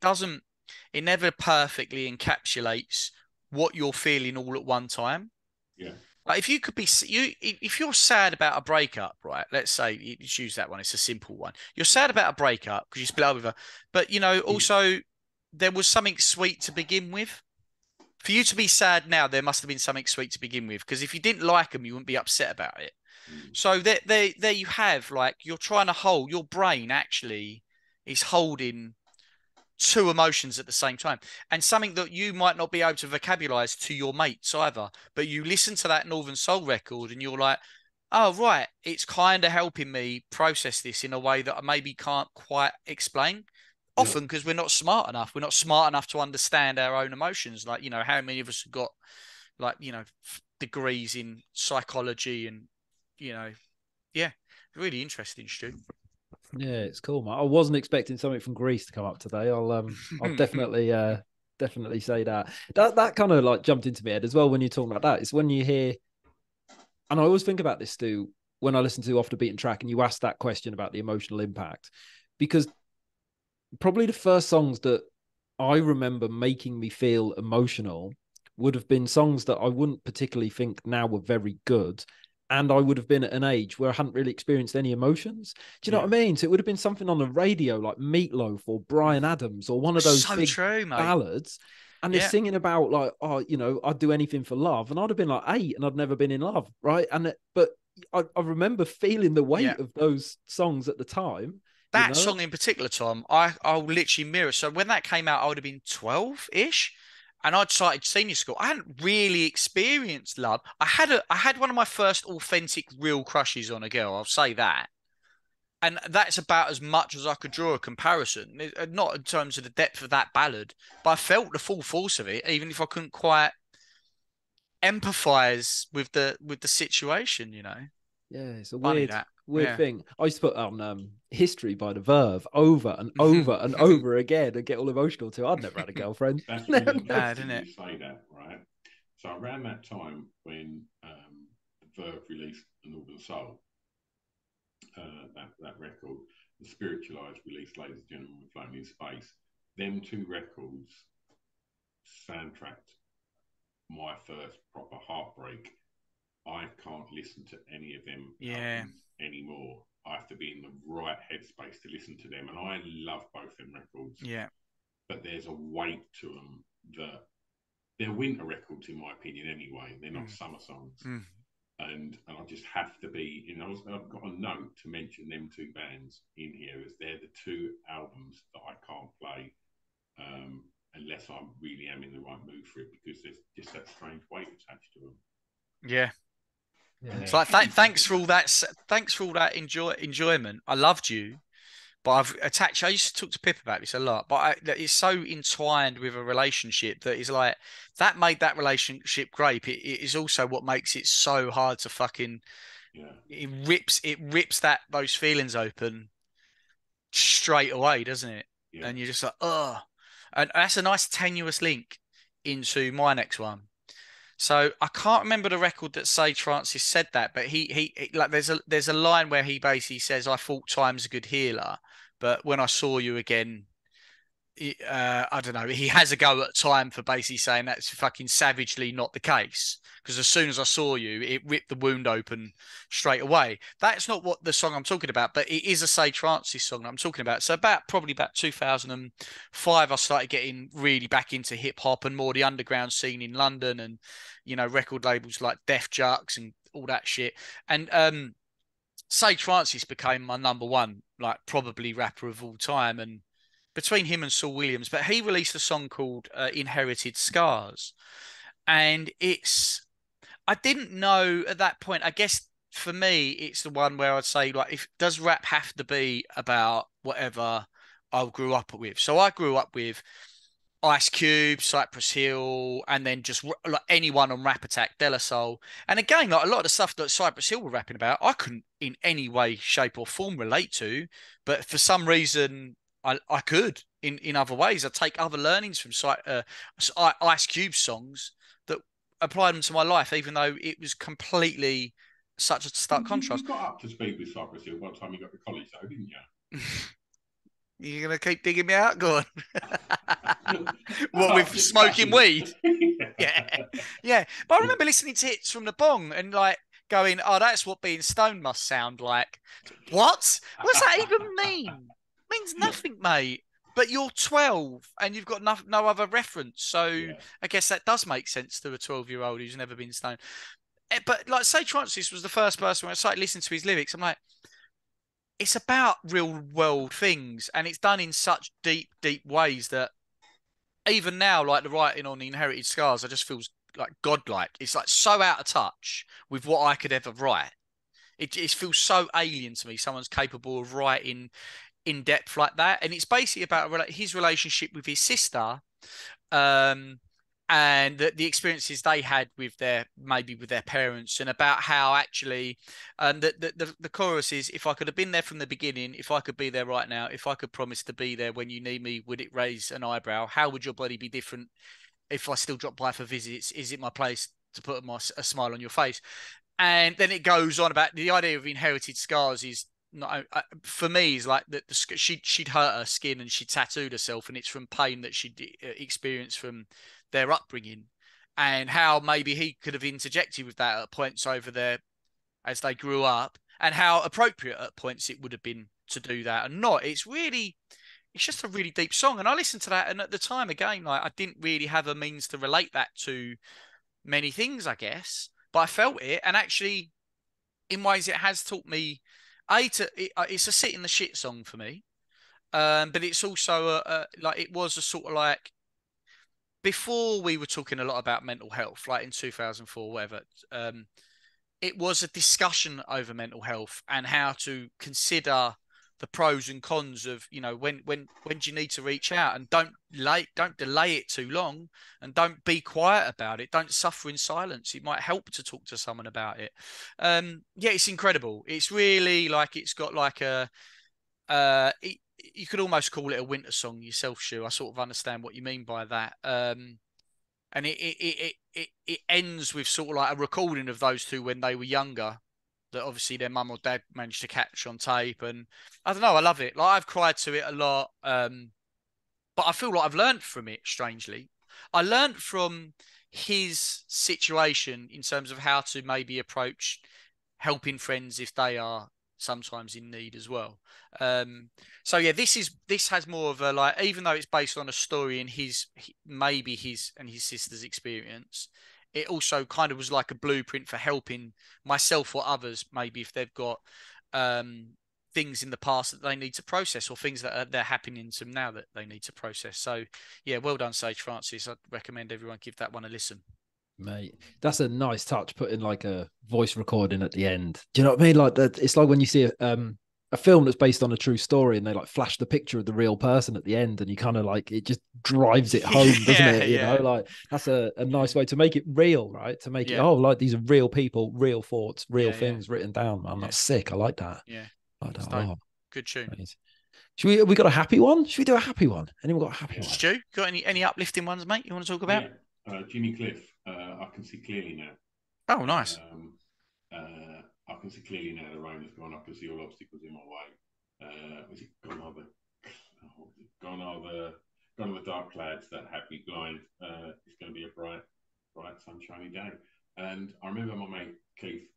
never perfectly encapsulates what you're feeling all at one time. Yeah. Like if you could be if you're sad about a breakup, right? Let's say you choose that one. It's a simple one. You're sad about a breakup because you split up with her, but also there was something sweet to begin with. For you to be sad now, there must have been something sweet to begin with. Because if you didn't like them, you wouldn't be upset about it. So there you have, like, you're trying to hold, your brain actually is holding two emotions at the same time, and something that you might not be able to vocabularize to your mates either. But you listen to that Northern Soul record and you're like, oh, right, it's kind of helping me process this in a way that I maybe can't quite explain. Often because we're not smart enough. We're not smart enough to understand our own emotions. Like, how many of us have got, like, degrees in psychology and, yeah, really interesting, Stu. Yeah, it's cool, man. I wasn't expecting something from Greece to come up today. I'll definitely say that. That kind of like jumped into my head as well when you're talking about that. It's when you hear, and I always think about this, Stu, when I listen to Off the Beaten Track, and you ask that question about the emotional impact, because probably the first songs that I remember making me feel emotional would have been songs that I wouldn't particularly think now were very good. And I would have been at an age where I hadn't really experienced any emotions. Do you know what I mean? So it would have been something on the radio like Meatloaf or Bryan Adams or one of those big ballads. And they're singing about like, oh, I'd do anything for love. And I'd have been like 8 and I'd never been in love, right? But I remember feeling the weight of those songs at the time. That song in particular, Tom, I'll literally mirror. So when that came out, I would have been 12-ish. And I'd started senior school. I hadn't really experienced love. I had one of my first authentic, real crushes on a girl. I'll say that. And that's about as much as I could draw a comparison. Not in terms of the depth of that ballad, but I felt the full force of it, even if I couldn't quite empathize with the situation. Yeah, it's a weird thing. I used to put on History by the Verve over and over and over again and get all emotional too. I'd never had a girlfriend. That's really bad, isn't it? You say that, right? So around that time when the Verve released The Northern Soul, that record, the Spiritualized released Ladies and Gentlemen, We're Floating in Space, them two records soundtracked my first proper heartbreak. I can't listen to any of them anymore. I have to be in the right headspace to listen to them, and I love both them records. Yeah, but there's a weight to them that they're winter records, in my opinion. Anyway, they're not summer songs, and I just have to be. I've got a note to mention them two bands in here, as they're the two albums that I can't play unless I really am in the right mood for it, because there's just that strange weight attached to them. Yeah. So like, thanks for all that. Thanks for all that enjoyment. I loved you, but I've attached. I used to talk to Pip about this a lot, but it's so entwined with a relationship that is like that made that relationship great. It is also what makes it so hard to fucking. It rips those feelings open straight away, doesn't it? Yeah. And you're just like, oh, and that's a nice tenuous link into my next one. So I can't remember the record that Sage Francis said that, but he like there's a line where he basically says, "I thought time's a good healer, but when I saw you again, I don't know." He has a go at time for basically saying that's fucking savagely not the case, because as soon as I saw you, it ripped the wound open straight away. That's not what the song I'm talking about, but it is a Sage Francis song that I'm talking about. So probably about 2005, I started getting really back into hip hop and more the underground scene in London, and record labels like Def Jux and all that shit. And Sage Francis became my number one, like probably rapper of all time, and between him and Saul Williams. But he released a song called Inherited Scars, and I didn't know at that point. I guess for me, it's the one where I'd say, like, does rap have to be about whatever I grew up with? So I grew up with Ice Cube, Cypress Hill, and then just like anyone on Rap Attack, De La Soul. And again, like a lot of the stuff that Cypress Hill were rapping about, I couldn't in any way, shape or form relate to, but for some reason I could in other ways. I take other learnings from Ice Cube songs that applied them to my life, even though it was completely such a stark contrast. You got up to speed with Cypress Hill by the time you got to college, though, didn't you? You're going to keep digging me out? Go on. What, with smoking weed? Yeah. But I remember listening to hits from the bong and like going, oh, that's what being stoned must sound like. What? What's that even mean? It means nothing, mate. but you're 12 and you've got no other reference. So Yeah. I guess that does make sense to a 12-year-old who's never been stoned. But like, say Francis was the first person when I started listening to his lyrics, I'm like, it's about real world things, and it's done in such deep, deep ways that even now, like the writing on the Inherited Scars, I just feels like godlike. It's like so out of touch with what I could ever write. It feels so alien to me. Someone's capable of writing in depth like that, and it's basically about his relationship with his sister, um, and the experiences they had with their parents, and about how actually, the chorus is, if I could have been there from the beginning, if I could be there right now, if I could promise to be there when you need me, would it raise an eyebrow? How would your body be different if I still drop by for visits? Is it my place to put a smile on your face? And then it goes on about the idea of inherited scars is not, for me, is like that she'd hurt her skin and she tattooed herself, and it's from pain that she'd experienced from their upbringing, and how maybe he could have interjected with that at points over there as they grew up, and how appropriate at points it would have been to do that and not. It's just a really deep song, and I listened to that, and at the time, again, like, I didn't really have a means to relate that to many things, I guess, but I felt it, and actually, in ways, it has taught me. It's a sit in the shit song for me, but it's also like, it was a sort of like, before we were talking a lot about mental health, like in 2004, whatever. It was a discussion over mental health and how to consider the pros and cons of, when do you need to reach out, and don't delay it too long, and don't be quiet about it. Don't suffer in silence. It might help to talk to someone about it. Yeah, it's incredible. It's really like, it's got like you could almost call it a winter song yourself, Shu. I sort of understand what you mean by that. And it ends with sort of like a recording of those two when they were younger, that obviously their mum or dad managed to catch on tape. And I don't know, I love it. Like, I've cried to it a lot, but I feel like I've learned from it. Strangely, I learned from his situation in terms of how to maybe approach helping friends if they are sometimes in need as well. Um, so yeah, this has more of a, like, even though it's based on a story in maybe his and his sister's experience, it also kind of was like a blueprint for helping myself or others, maybe if they've got um, things in the past that they need to process, or things that they're happening to them now that they need to process. So yeah, well done, Sage Francis. I'd recommend everyone give that one a listen. Mate, that's a nice touch, putting like a voice recording at the end. Do you know what I mean? Like that, it's like when you see a film that's based on a true story, and they like flash the picture of the real person at the end, and you kind of like, it just drives it home, doesn't it? You know, like, that's a nice way to make it real, right? To make it, oh, like, these are real people, real thoughts, real things written down, man. That's sick. I like that. Yeah. Like that. Oh, good tune. Nice. We got a happy one? Should we do a happy one? Anyone got a happy one? Stu, got any uplifting ones, mate, you want to talk about? Jimmy Cliff. I can see clearly now. Oh, nice. I can see clearly now the rain has gone. I can see all obstacles in my way. Was it gone are the gone are the dark clouds that have me blind? It's going to be a bright, sunshiny day. And I remember my mate Keith,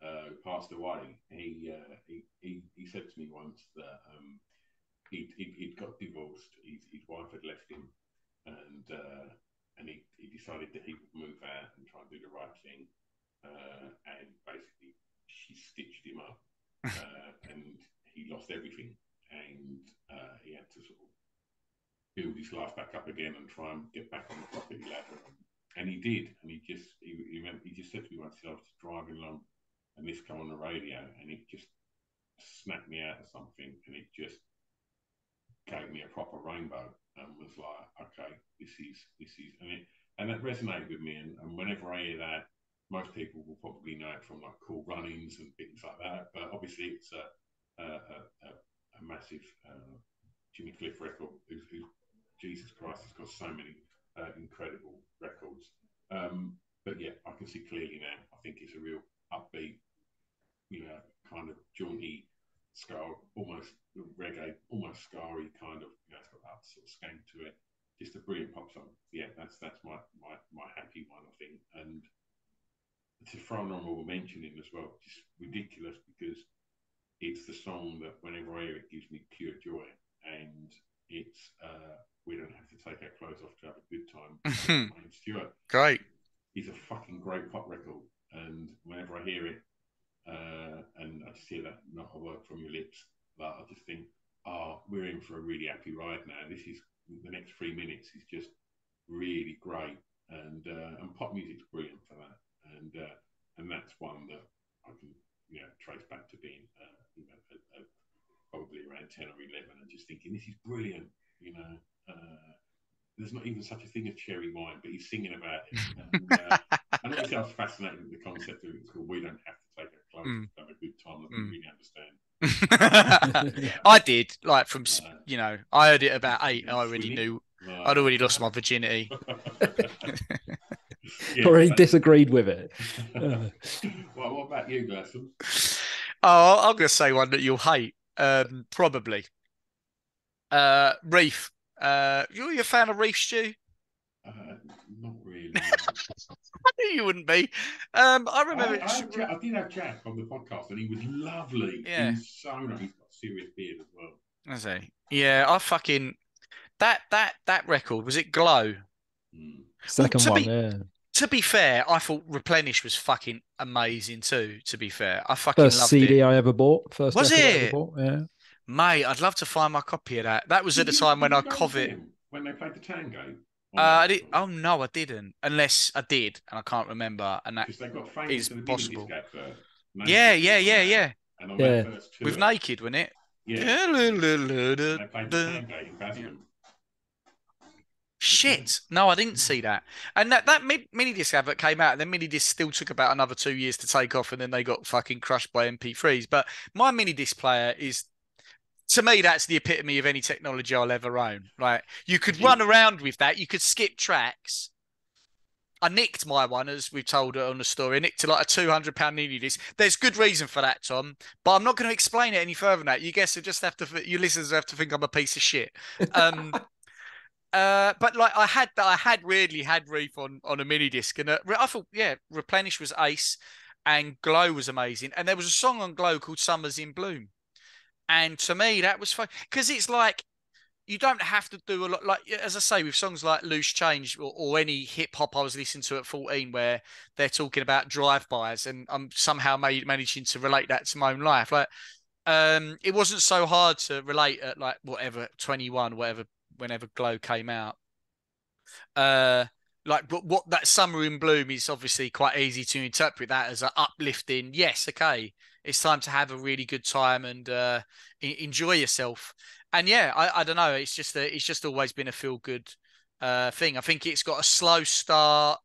who passed away. He said to me once that he'd got divorced. His wife had left him, and he decided that he would move out and try and do the right thing. And basically, she stitched him up, and he lost everything, and he had to sort of build his life back up again and try and get back on the property ladder. And he did, and he just said to me once, I was just driving along, and this came on the radio, and it just snapped me out of something, and it just gave me a proper rainbow, and was like, okay, this is, and that resonated with me. And whenever I hear that, most people will probably know it from like Cool Runnings and things like that, but obviously it's a massive Jimmy Cliff record. Who Jesus Christ has got so many incredible records. But yeah, I can see clearly now. I think it's a real upbeat, kind of jaunty, almost reggae, almost scarry kind of. It's got that sort of skank to it. Just a brilliant pop song. Yeah, that's my happy one, I think. And to throw an honourable mention in as well, just ridiculous, because it's the song that whenever I hear it gives me pure joy. And it's We Don't Have to Take Our Clothes Off to Have a Good Time. Wayne Stewart. Great. He's a fucking great pop record, and whenever I hear it, and I just hear that "Not a Word from Your Lips," I just think, oh, we're in for a really happy ride now. This is the next 3 minutes is just really great, and pop music's brilliant for that, and that's one that I can trace back to being probably around 10 or 11, and just thinking this is brilliant. There's not even such a thing as cherry wine, but he's singing about it. And obviously, I was fascinated with the concept of it's called "We Don't Have to Take Our Clothes to Have a Good Time." I didn't really understand. I did, like from I heard it about 8. I already knew. I'd already lost my virginity. Or he disagreed with it. Well, what about you, Glasson? Oh, I'm going to say one that you'll hate. Probably. Reef. You're a fan of Reef, Stu? Not really. I knew you wouldn't be. I remember. I did have Jack on the podcast, and he was lovely. Yeah. He was so nice. He's got a serious beard as well. Is he? Yeah, I fucking that record, was it Glow? Second one, yeah. To be fair, I thought Replenish was fucking amazing too. To be fair, I fucking loved CD it. I ever bought. First was record it? I ever bought, yeah. Mate, I'd love to find my copy of that. That was at the time when I covered. When they played the Tango. I did. Oh no, I didn't. Unless I did, and I can't remember. And that is possible. Yeah. And on that first tour, with Naked, wasn't it? Yeah. They played the Tango in Basildon. Shit! No, I didn't see that. And that mini disc advert came out, and then mini disc still took about another 2 years to take off, and then they got fucking crushed by MP3s. But my mini disc player is, to me, that's the epitome of any technology I'll ever own. Like, you could run around with that, you could skip tracks. I nicked my one, as we've told on the story. I nicked like a £200 mini disc. There's good reason for that, Tom, but I'm not going to explain it any further than that. You guess you just have to. Your listeners have to think I'm a piece of shit. But like I had weirdly had Reef on a mini disc, and I thought, yeah, Replenish was ace, and Glow was amazing, and there was a song on Glow called "Summer's in Bloom," and to me that was fun because it's like you don't have to do a lot. Like, as I say, with songs like Loose Change or any hip hop I was listening to at 14, where they're talking about drive-bys, and I'm somehow managing to relate that to my own life. Like, it wasn't so hard to relate at like whatever 21, whatever. Whenever Glow came out, like what that Summer in Bloom is obviously quite easy to interpret that as an uplifting. Yes, okay, it's time to have a really good time and enjoy yourself. And yeah, I don't know. It's just always been a feel good thing. I think it's got a slow start,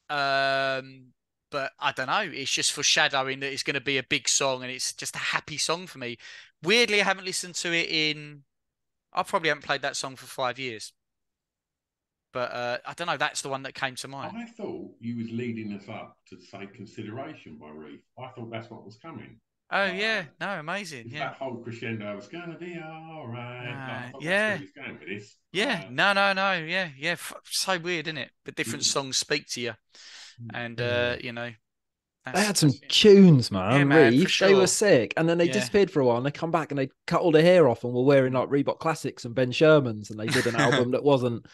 but I don't know. It's just foreshadowing that it's going to be a big song, and it's just a happy song for me. Weirdly, I haven't listened to it in. I probably haven't played that song for 5 years. But I don't know. That's the one that came to mind. I thought you was leading us up to say Consideration by Reef. I thought that's what was coming. Oh, yeah. No, amazing. Yeah. That whole crescendo was going to be all right. Yeah. That's where he's going with this. Yeah. No. Yeah. So weird, isn't it? But different songs speak to you. And, you know. They had some tunes, man. Yeah, man, Reef, sure. They were sick, and then they disappeared for a while. And they come back and they cut all their hair off and were wearing like Reebok Classics and Ben Shermans, and they did an album that wasn't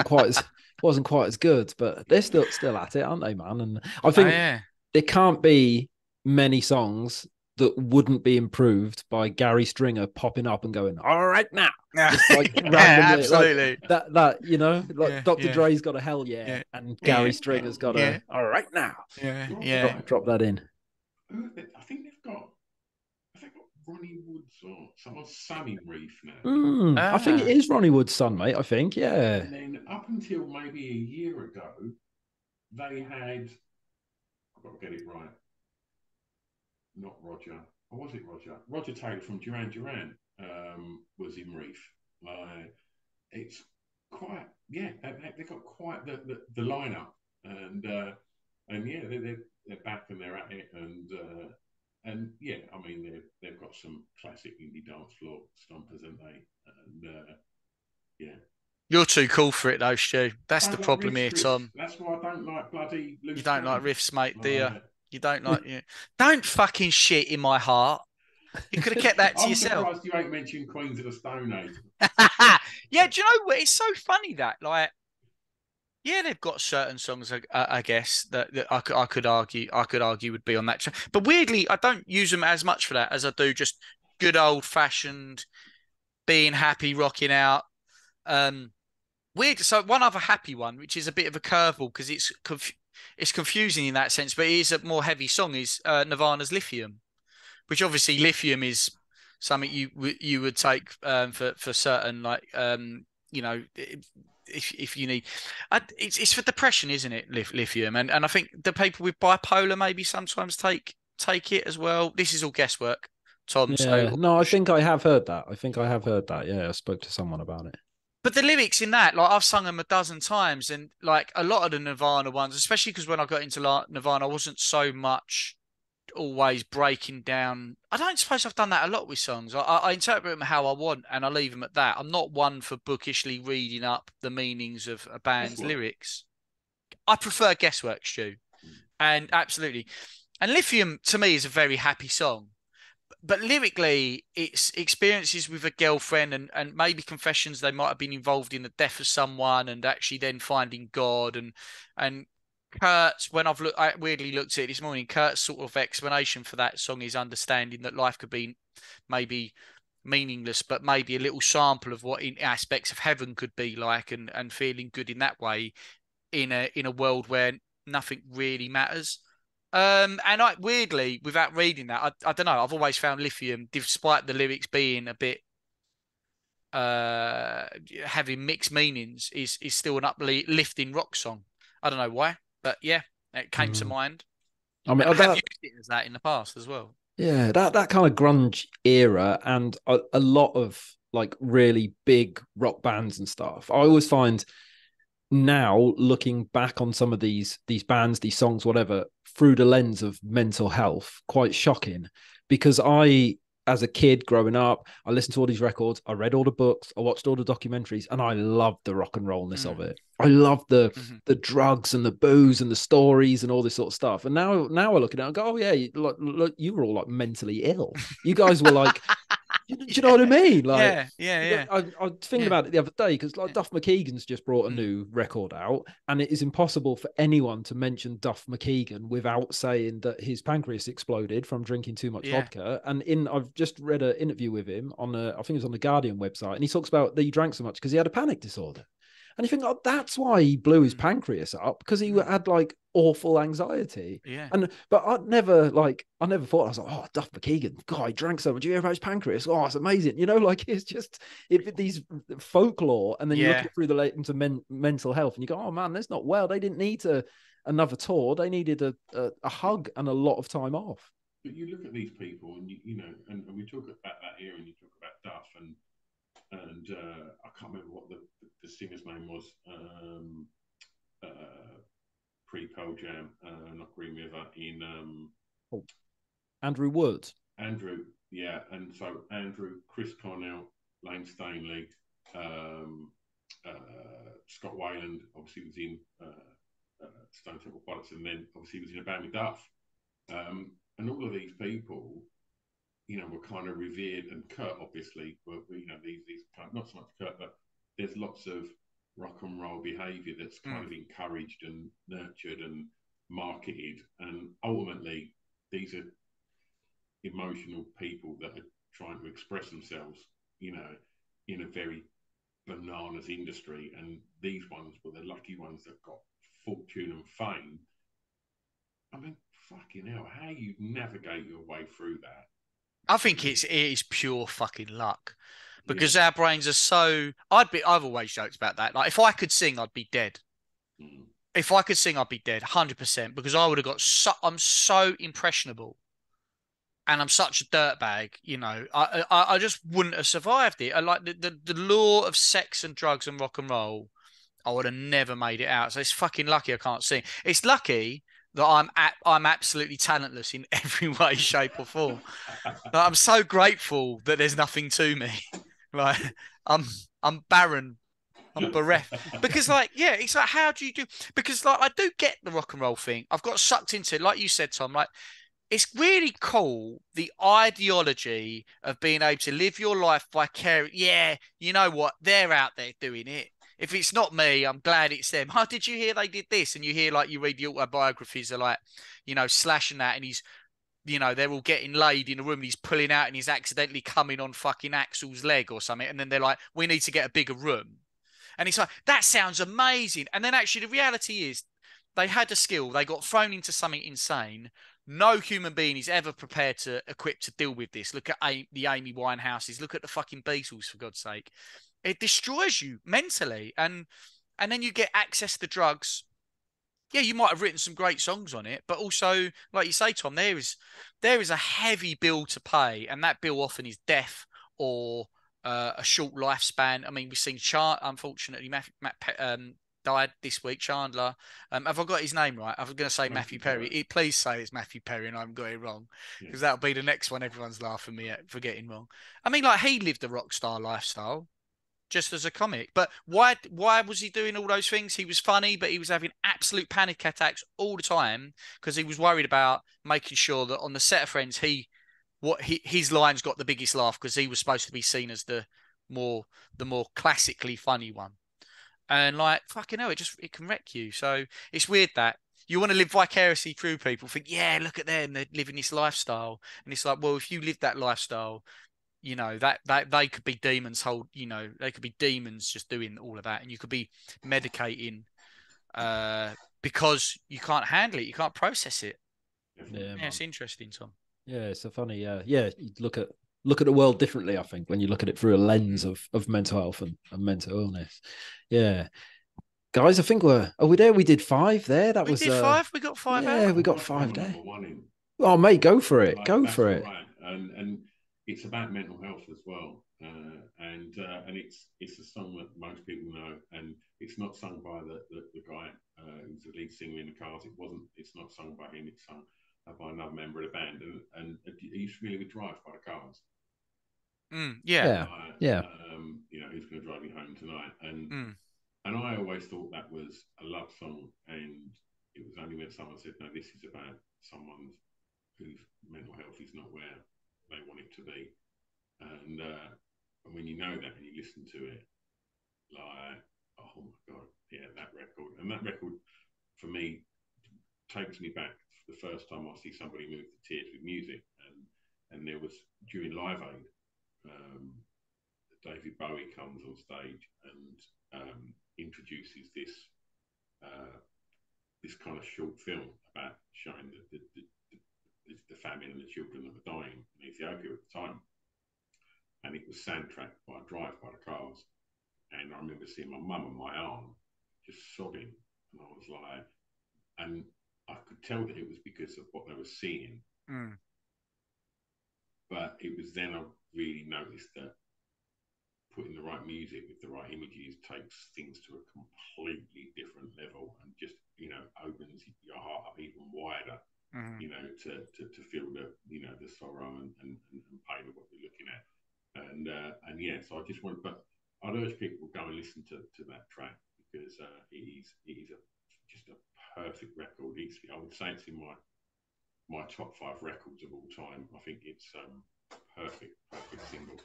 quite as good, but they're still at it, aren't they, man? And I think there can't be many songs that wouldn't be improved by Gary Stringer popping up and going, "All right now," just like randomly, absolutely. Like that, you know, like Dr. Dre's got a hell yeah, and Gary Stringer's got a all right now. Yeah. Drop that in. I think they've got Ronnie Wood's or someone's son in Reef now. I think it is Ronnie Wood's son, mate. I think, yeah. And then up until maybe a year ago, they had. I've got to get it right. Not Roger. Or was it Roger? Roger Taylor from Duran Duran was in Reef. It's quite, they've got quite the lineup, and yeah, they're back and they're at it, and yeah, I mean they've got some classic indie dance floor stompers, haven't they? And yeah. You're too cool for it though, Stu. That's the problem here, Tom. That's why I don't like bloody loose. You don't like riffs, mate, do you? You don't like you. Don't fucking shit in my heart. You could have kept that to I'm yourself. surprised you ain't mentioned Queens of the Stone Age. Yeah, do you know what? It's so funny that, like, yeah, they've got certain songs, I guess, that I could argue would be on that track. But weirdly, I don't use them as much for that as I do just good old fashioned being happy, rocking out. Weird. So one other happy one, which is a bit of a curveball because it's confusing in that sense, but it is a more heavy song. Is Nirvana's Lithium, which obviously Lithium is something you would take for certain, like you know, if you need, it's for depression, isn't it? Lithium, and I think the people with bipolar maybe sometimes take it as well. This is all guesswork, Tom. Yeah, So no, I think I have heard that. I think I have heard that. Yeah, I spoke to someone about it. but the lyrics in that, like I've sung them a dozen times, and like a lot of the Nirvana ones, especially because when I got into Nirvana, I wasn't so much always breaking down. I don't suppose I've done that a lot with songs. I interpret them how I want, and I leave them at that. I'm not one for bookishly reading up the meanings of a band's lyrics. I prefer guesswork, Stu, and absolutely. And Lithium to me is a very happy song. But lyrically, it's experiences with a girlfriend and maybe confessions they might have been involved in the death of someone and actually then finding God and Kurt's when I weirdly looked at it this morning, Kurt's sort of explanation for that song is understanding that life could be maybe meaningless, but maybe a little sample of what in aspects of heaven could be like and feeling good in that way in a world where nothing really matters. And I weirdly, without reading that, I don't know. I've always found Lithium, despite the lyrics being a bit having mixed meanings, is still an uplifting rock song. I don't know why, but yeah, it came to mind. I mean, And I have used it as that in the past as well. Yeah, that kind of grunge era and a lot of like really big rock bands and stuff. I always find now looking back on some of these bands, these songs, whatever, through the lens of mental health, quite shocking. Because as a kid growing up, I listened to all these records, I read all the books, I watched all the documentaries, and I loved the rock and rollness of it. I loved the drugs and the booze and the stories and all this sort of stuff. And now I look at it and go, oh yeah, look, you were all like mentally ill. You guys were like, do you know what I mean? Like, yeah. I was thinking about it the other day because like Duff McKagan's just brought a new record out, and it is impossible for anyone to mention Duff McKagan without saying that his pancreas exploded from drinking too much vodka. And I've just read an interview with him on I think it was on the Guardian website, and he talks about that he drank so much because he had a panic disorder. And you think, oh, that's why he blew his pancreas up, because he had like awful anxiety. Yeah. But I never thought, I was like, oh, Duff McKagan, God, he drank so much. You hear about his pancreas? Oh, it's amazing. You know, like it's just these folklore, and then you look through into mental health, and you go, oh man, that's not well. They didn't need another tour. They needed a hug and a lot of time off. But you look at these people, and you know, and we talk about that here, and you talk about Duff and I can't remember what the singer's name was pre-Pearl Jam, not Green River, in Andrew Wood. Andrew, yeah, and so Andrew, Chris Cornell, Lane Stanley, Scott Weiland, obviously was in Stone Temple Pilots, and then obviously was in a band with Duff, and all of these people, you know, were kind of revered, and Kurt obviously were, you know, these not so much Kurt, but there's lots of rock and roll behaviour that's kind of encouraged and nurtured and marketed, and ultimately these are emotional people that are trying to express themselves, you know, in a very bananas industry, and these ones were the lucky ones that got fortune and fame. I mean, fucking hell, how you navigate your way through that? I think it is pure fucking luck, because our brains are so. I've always joked about that. Like, if I could sing, I'd be dead. If I could sing, I'd be dead, 100%, because I would have got. I'm so impressionable, and I'm such a dirtbag. You know, I just wouldn't have survived it. I like the law of sex and drugs and rock and roll. I would have never made it out. So it's fucking lucky I can't sing. It's lucky that I'm absolutely talentless in every way, shape, or form. Like, I'm so grateful that there's nothing to me. Like, I'm barren, I'm bereft. Because like, yeah, it's like, how do you do? Because like, I do get the rock and roll thing. I've got sucked into it, like you said, Tom. Like, it's really cool, the ideology of being able to live your life vicariously. Yeah, you know what? They're out there doing it. If it's not me, I'm glad it's them. Oh, did you hear they did this? And you hear, like, you read the autobiographies are like, Slash and that, and he's, they're all getting laid in a room and he's pulling out and he's accidentally coming on fucking Axl's leg or something. And then they're like, we need to get a bigger room. And it's like, that sounds amazing. And then actually the reality is they had a skill. They got thrown into something insane. No human being is ever prepared to equipped to deal with this. Look at the Amy Winehouses. Look at the fucking Beatles, for God's sake. It destroys you mentally. And then you get access to drugs. Yeah, you might have written some great songs on it, but also, like you say, Tom, there is a heavy bill to pay, and that bill often is death or a short lifespan. I mean, we've seen unfortunately, Matt died this week. Chandler, have I got his name right? I was going to say Matthew Perry. Please say it's Matthew Perry, and I haven't got it wrong, because that'll be the next one everyone's laughing me at for getting wrong. I mean, like, he lived a rock star lifestyle just as a comic. But why was he doing all those things? He was funny, but he was having absolute panic attacks all the time because he was worried about making sure that on the set of Friends, his lines got the biggest laugh, because he was supposed to be seen as the more classically funny one. And like, fucking hell, it can wreck you. So it's weird that you want to live vicariously through people. Think, yeah, look at them, they're living this lifestyle. And it's like, well, if you live that lifestyle, that they could be demons they could be demons just doing all of that, and you could be medicating because you can't handle it, you can't process it. Yeah, it's interesting, Tom. Yeah, it's a funny you look at the world differently, I think, when you look at it through a lens of mental health and mental illness. Yeah, guys, I think are we there? We did 5 there. We did 5. We got 5 out. Yeah, we got 5 there. Oh, mate, go for it. Go for it. Right. And it's about mental health as well, and it's a song that most people know, and it's not sung by the guy who's the lead singer in the Cars. It's not sung by him. It's sung by another member of the band. And are you familiar with Drive by the Cars? Yeah. Who's going to drive you home tonight? And I always thought that was a love song, and it was only when someone said, no, this is about someone whose mental health is not where they want it to be, and when you know that and you listen to it, like, oh my god, yeah, that record for me takes me back to the first time I see somebody move to tears with music, and there was during Live Aid, David Bowie comes on stage and introduces this kind of short film about showing the famine and the children that were dying in Ethiopia at the time. And it was soundtracked by Drive by the Cars. And I remember seeing my mum and my aunt just sobbing. And I was like, and I could tell that it was because of what they were seeing. But it was then I really noticed that putting the right music with the right images takes things to a completely different level, and just, opens your heart up even wider. To feel the sorrow and pain of what you're looking at, and yeah. So I just want, but I'd urge people to go and listen to that track, because it is just a perfect record. I would say it's in my top 5 records of all time. I think it's perfect single.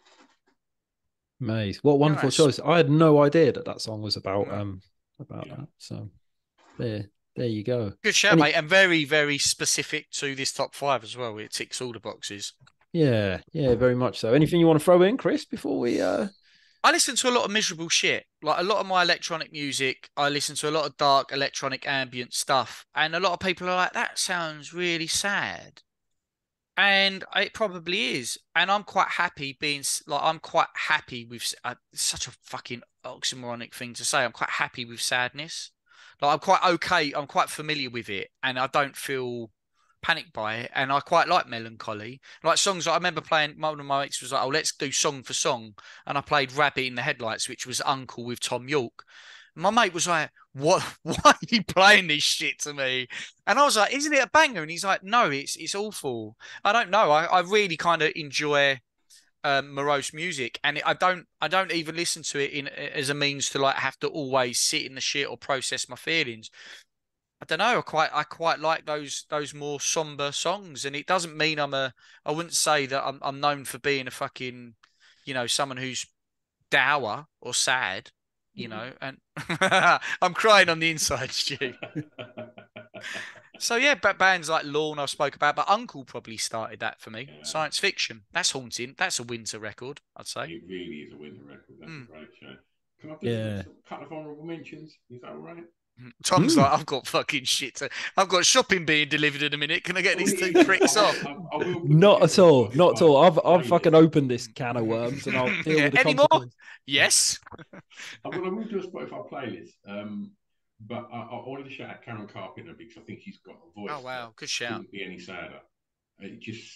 Amazing! What wonderful choice. I had no idea that song was about that. So there you go. Good shout, mate, and very, very specific to this top 5 as well. It ticks all the boxes. Yeah, very much so. Anything you want to throw in, Chris, before we? I listen to a lot of miserable shit. Like, a lot of my electronic music, I listen to a lot of dark electronic ambient stuff, and a lot of people are like, "That sounds really sad," and it probably is. And I'm quite happy with such a fucking oxymoronic thing to say. I'm quite happy with sadness. Like, I'm quite okay. I'm quite familiar with it, and I don't feel panicked by it. And I quite like melancholy. Like, songs that I remember playing. One of my mates was like, "Oh, let's do song for song," and I played "Rabbit in the Headlights," which was Uncle with Tom York. And my mate was like, "What? Why are you playing this shit to me?" And I was like, "Isn't it a banger?" And he's like, "No, it's awful." I don't know. I really kind of enjoy morose music, and I don't even listen to it as a means to, like, have to always sit in the shit or process my feelings. I don't know. I quite like those more somber songs, and it doesn't mean I wouldn't say that I'm known for being a fucking, someone who's dour or sad, and I'm crying on the inside, Stu. So yeah, but bands like Lorne I spoke about, but Uncle probably started that for me. Yeah. Science fiction. That's haunting. That's a winter record, I'd say. It really is a winter record. That's a great show. Can I do Yeah. a couple of honourable mentions? Is that all right? Tom's like, I've got fucking shit. I've got shopping being delivered in a minute. Can I get these two pricks off? I will put Not at all. Not at all. I've playlist. fucking opened this can of worms, and I'll deal with the Any more? consequences. Yes. I will do a Spotify playlist. But I wanted to shout out Karen Carpenter because I think she's got a voice. Oh wow, good shout. Couldn't be any sadder. It just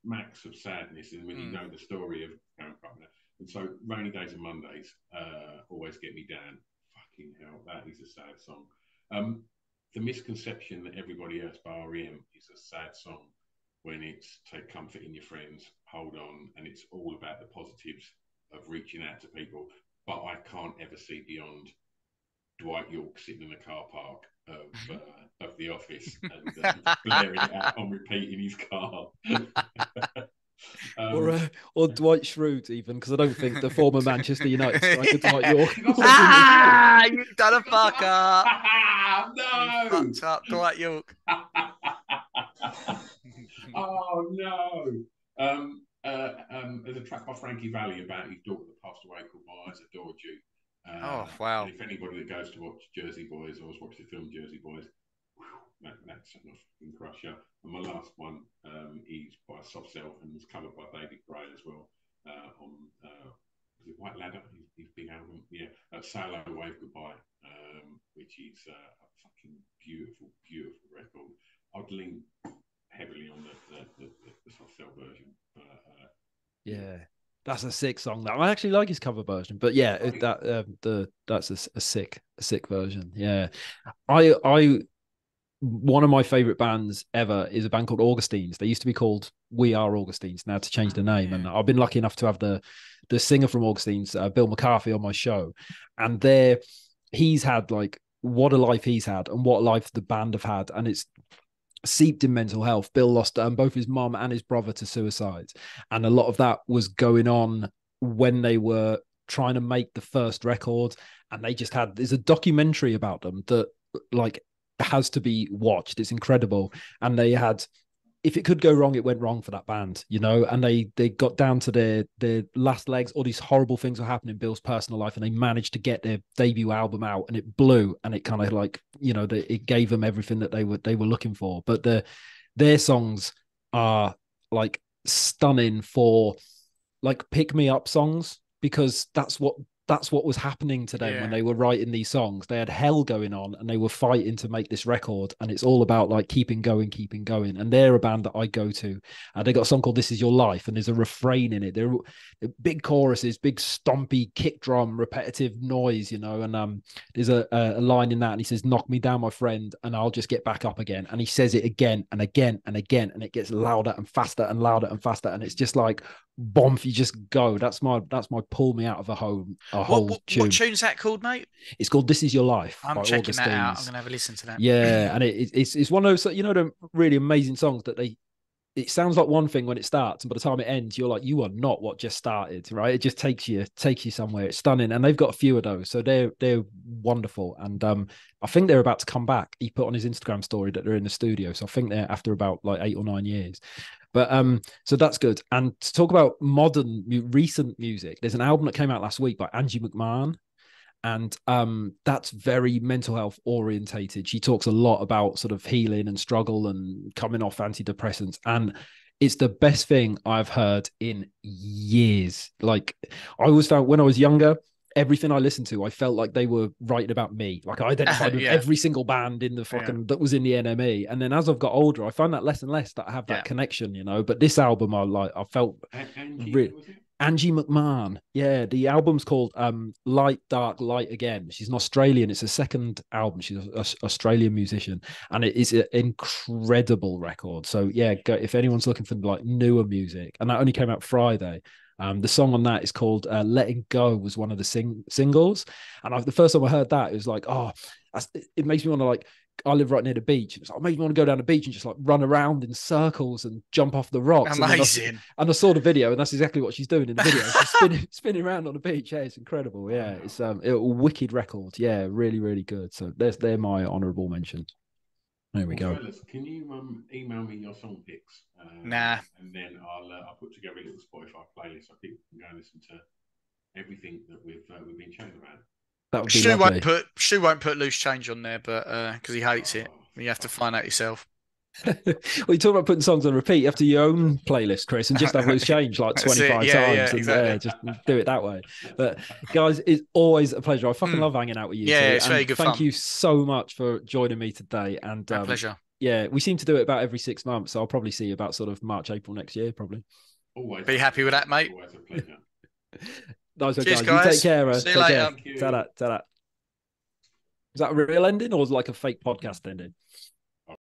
smacks of sadness, and when you know the story of Karen Carpenter, and so Rainy Days and Mondays always get me down. Fucking hell, that is a sad song. The misconception that everybody else bar him is a sad song when it's take comfort in your friends, hold on, and it's all about the positives of reaching out to people. But I can't ever see beyond Dwight York sitting in the car park of the office and blaring it out on repeat in his car. Or Dwight Schrute even, because I don't think the former Manchester United striker Dwight York. You done a fuck up. No, you fucked up Dwight York. Oh no. There's a track by Frankie Valli about his daughter that passed away called My Eyes Adored You. Oh wow! And if anybody that goes to watch Jersey Boys or has watched the film Jersey Boys, that's a fucking crusher. And my last one is by Soft Cell and was covered by David Gray as well on was it White Ladder? His big album, yeah. Sail Away Goodbye, which is a fucking beautiful, beautiful record. I'd lean heavily on the Soft Cell version, but yeah. That's a sick song. That I actually like his cover version, but yeah, that's a sick version. Yeah, I one of my favorite bands ever is a band called Augustines. They used to be called We Are Augustines. Now to change the name, and I've been lucky enough to have the singer from Augustines, Bill McCarthy, on my show, and he's had like what a life he's had, and what a life the band have had, and it's seeped in mental health. Bill lost both his mum and his brother to suicide, and a lot of that was going on when they were trying to make the first record. And they just there's a documentary about them that like has to be watched. It's incredible. And they had, if it could go wrong, it went wrong for that band, and they got down to their last legs. All these horrible things were happening in Bill's personal life, and they managed to get their debut album out, and it blew, and it kind of like, it gave them everything that they were looking for. But their songs are like stunning for like pick me up songs, because that's what was happening to them when they were writing these songs. They had hell going on, and they were fighting to make this record. And it's all about like keeping going. And they're a band that I go to. They got a song called This Is Your Life, and there's a refrain in it. They're big choruses, big stompy kick drum, repetitive noise, and there's a line in that, and he says, "Knock me down, my friend, and I'll just get back up again." And he says it again and again and again, and it gets louder and faster and louder and faster. And it's just like, bomb, you just go. That's my pull me out of a whole tune. What tune's that called, mate? It's called This Is Your Life. I'm checking that out. I'm gonna have a listen to that. Yeah, and it's one of those, the really amazing songs that it sounds like one thing when it starts, and by the time it ends, you're like, you are not what just started, right? It just takes you somewhere. It's stunning, and they've got a few of those, so they're wonderful. And I think they're about to come back. He put on his Instagram story that they're in the studio, so I think they're after about like 8 or 9 years. But so that's good. And to talk about modern, recent music, there's an album that came out last week by Angie McMahon, and that's very mental health orientated. She talks a lot about sort of healing and struggle and coming off antidepressants, and it's the best thing I've heard in years. Like, I always found when I was younger, everything I listened to, I felt like they were writing about me. Like, I identified with every single band in the fucking that was in the NME. And then as I've got older, I find that less and less that I have that connection, But this album, I felt Angie McMahon. Yeah, the album's called Light, Dark, Light Again. She's an Australian. It's her second album. She's an Australian musician, and it is an incredible record. So yeah, if anyone's looking for like newer music, and that only came out Friday. The song on that is called Letting Go, was one of the singles. And the first time I heard that, it was like, oh, it makes me want to like. I live right near the beach. It's like, it makes me want to go down the beach and just like run around in circles and jump off the rocks. Amazing. And I saw the video, and that's exactly what she's doing in the video. She's spinning around on the beach. Yeah, it's incredible. Yeah, it's a wicked record. Yeah, really, really good. So they're my honourable mention. There we go. Fellas, can you email me your song picks? Nah. And then I'll put together a little Spotify playlist so people can go and listen to everything that we've been chatting about. That would be lovely. Stu won't put Loose Change on there, but because he hates it, you have to find out yourself. Well, you talk about putting songs on repeat. You have to do your own playlist, Chris, and just have Loose Change like 25 times. Yeah, exactly. Just do it that way. But guys, it's always a pleasure. I fucking love hanging out with you. Yeah, two. it's very good fun. Thank you so much for joining me today. And my pleasure. Yeah, we seem to do it about every 6 months, so I'll probably see you about sort of March, April next year, probably. Always. Be happy with that, mate. Always a pleasure. Nice one, Cheers, guys. You take care. See you later. Ta-da. Is that a real ending or is it like a fake podcast ending?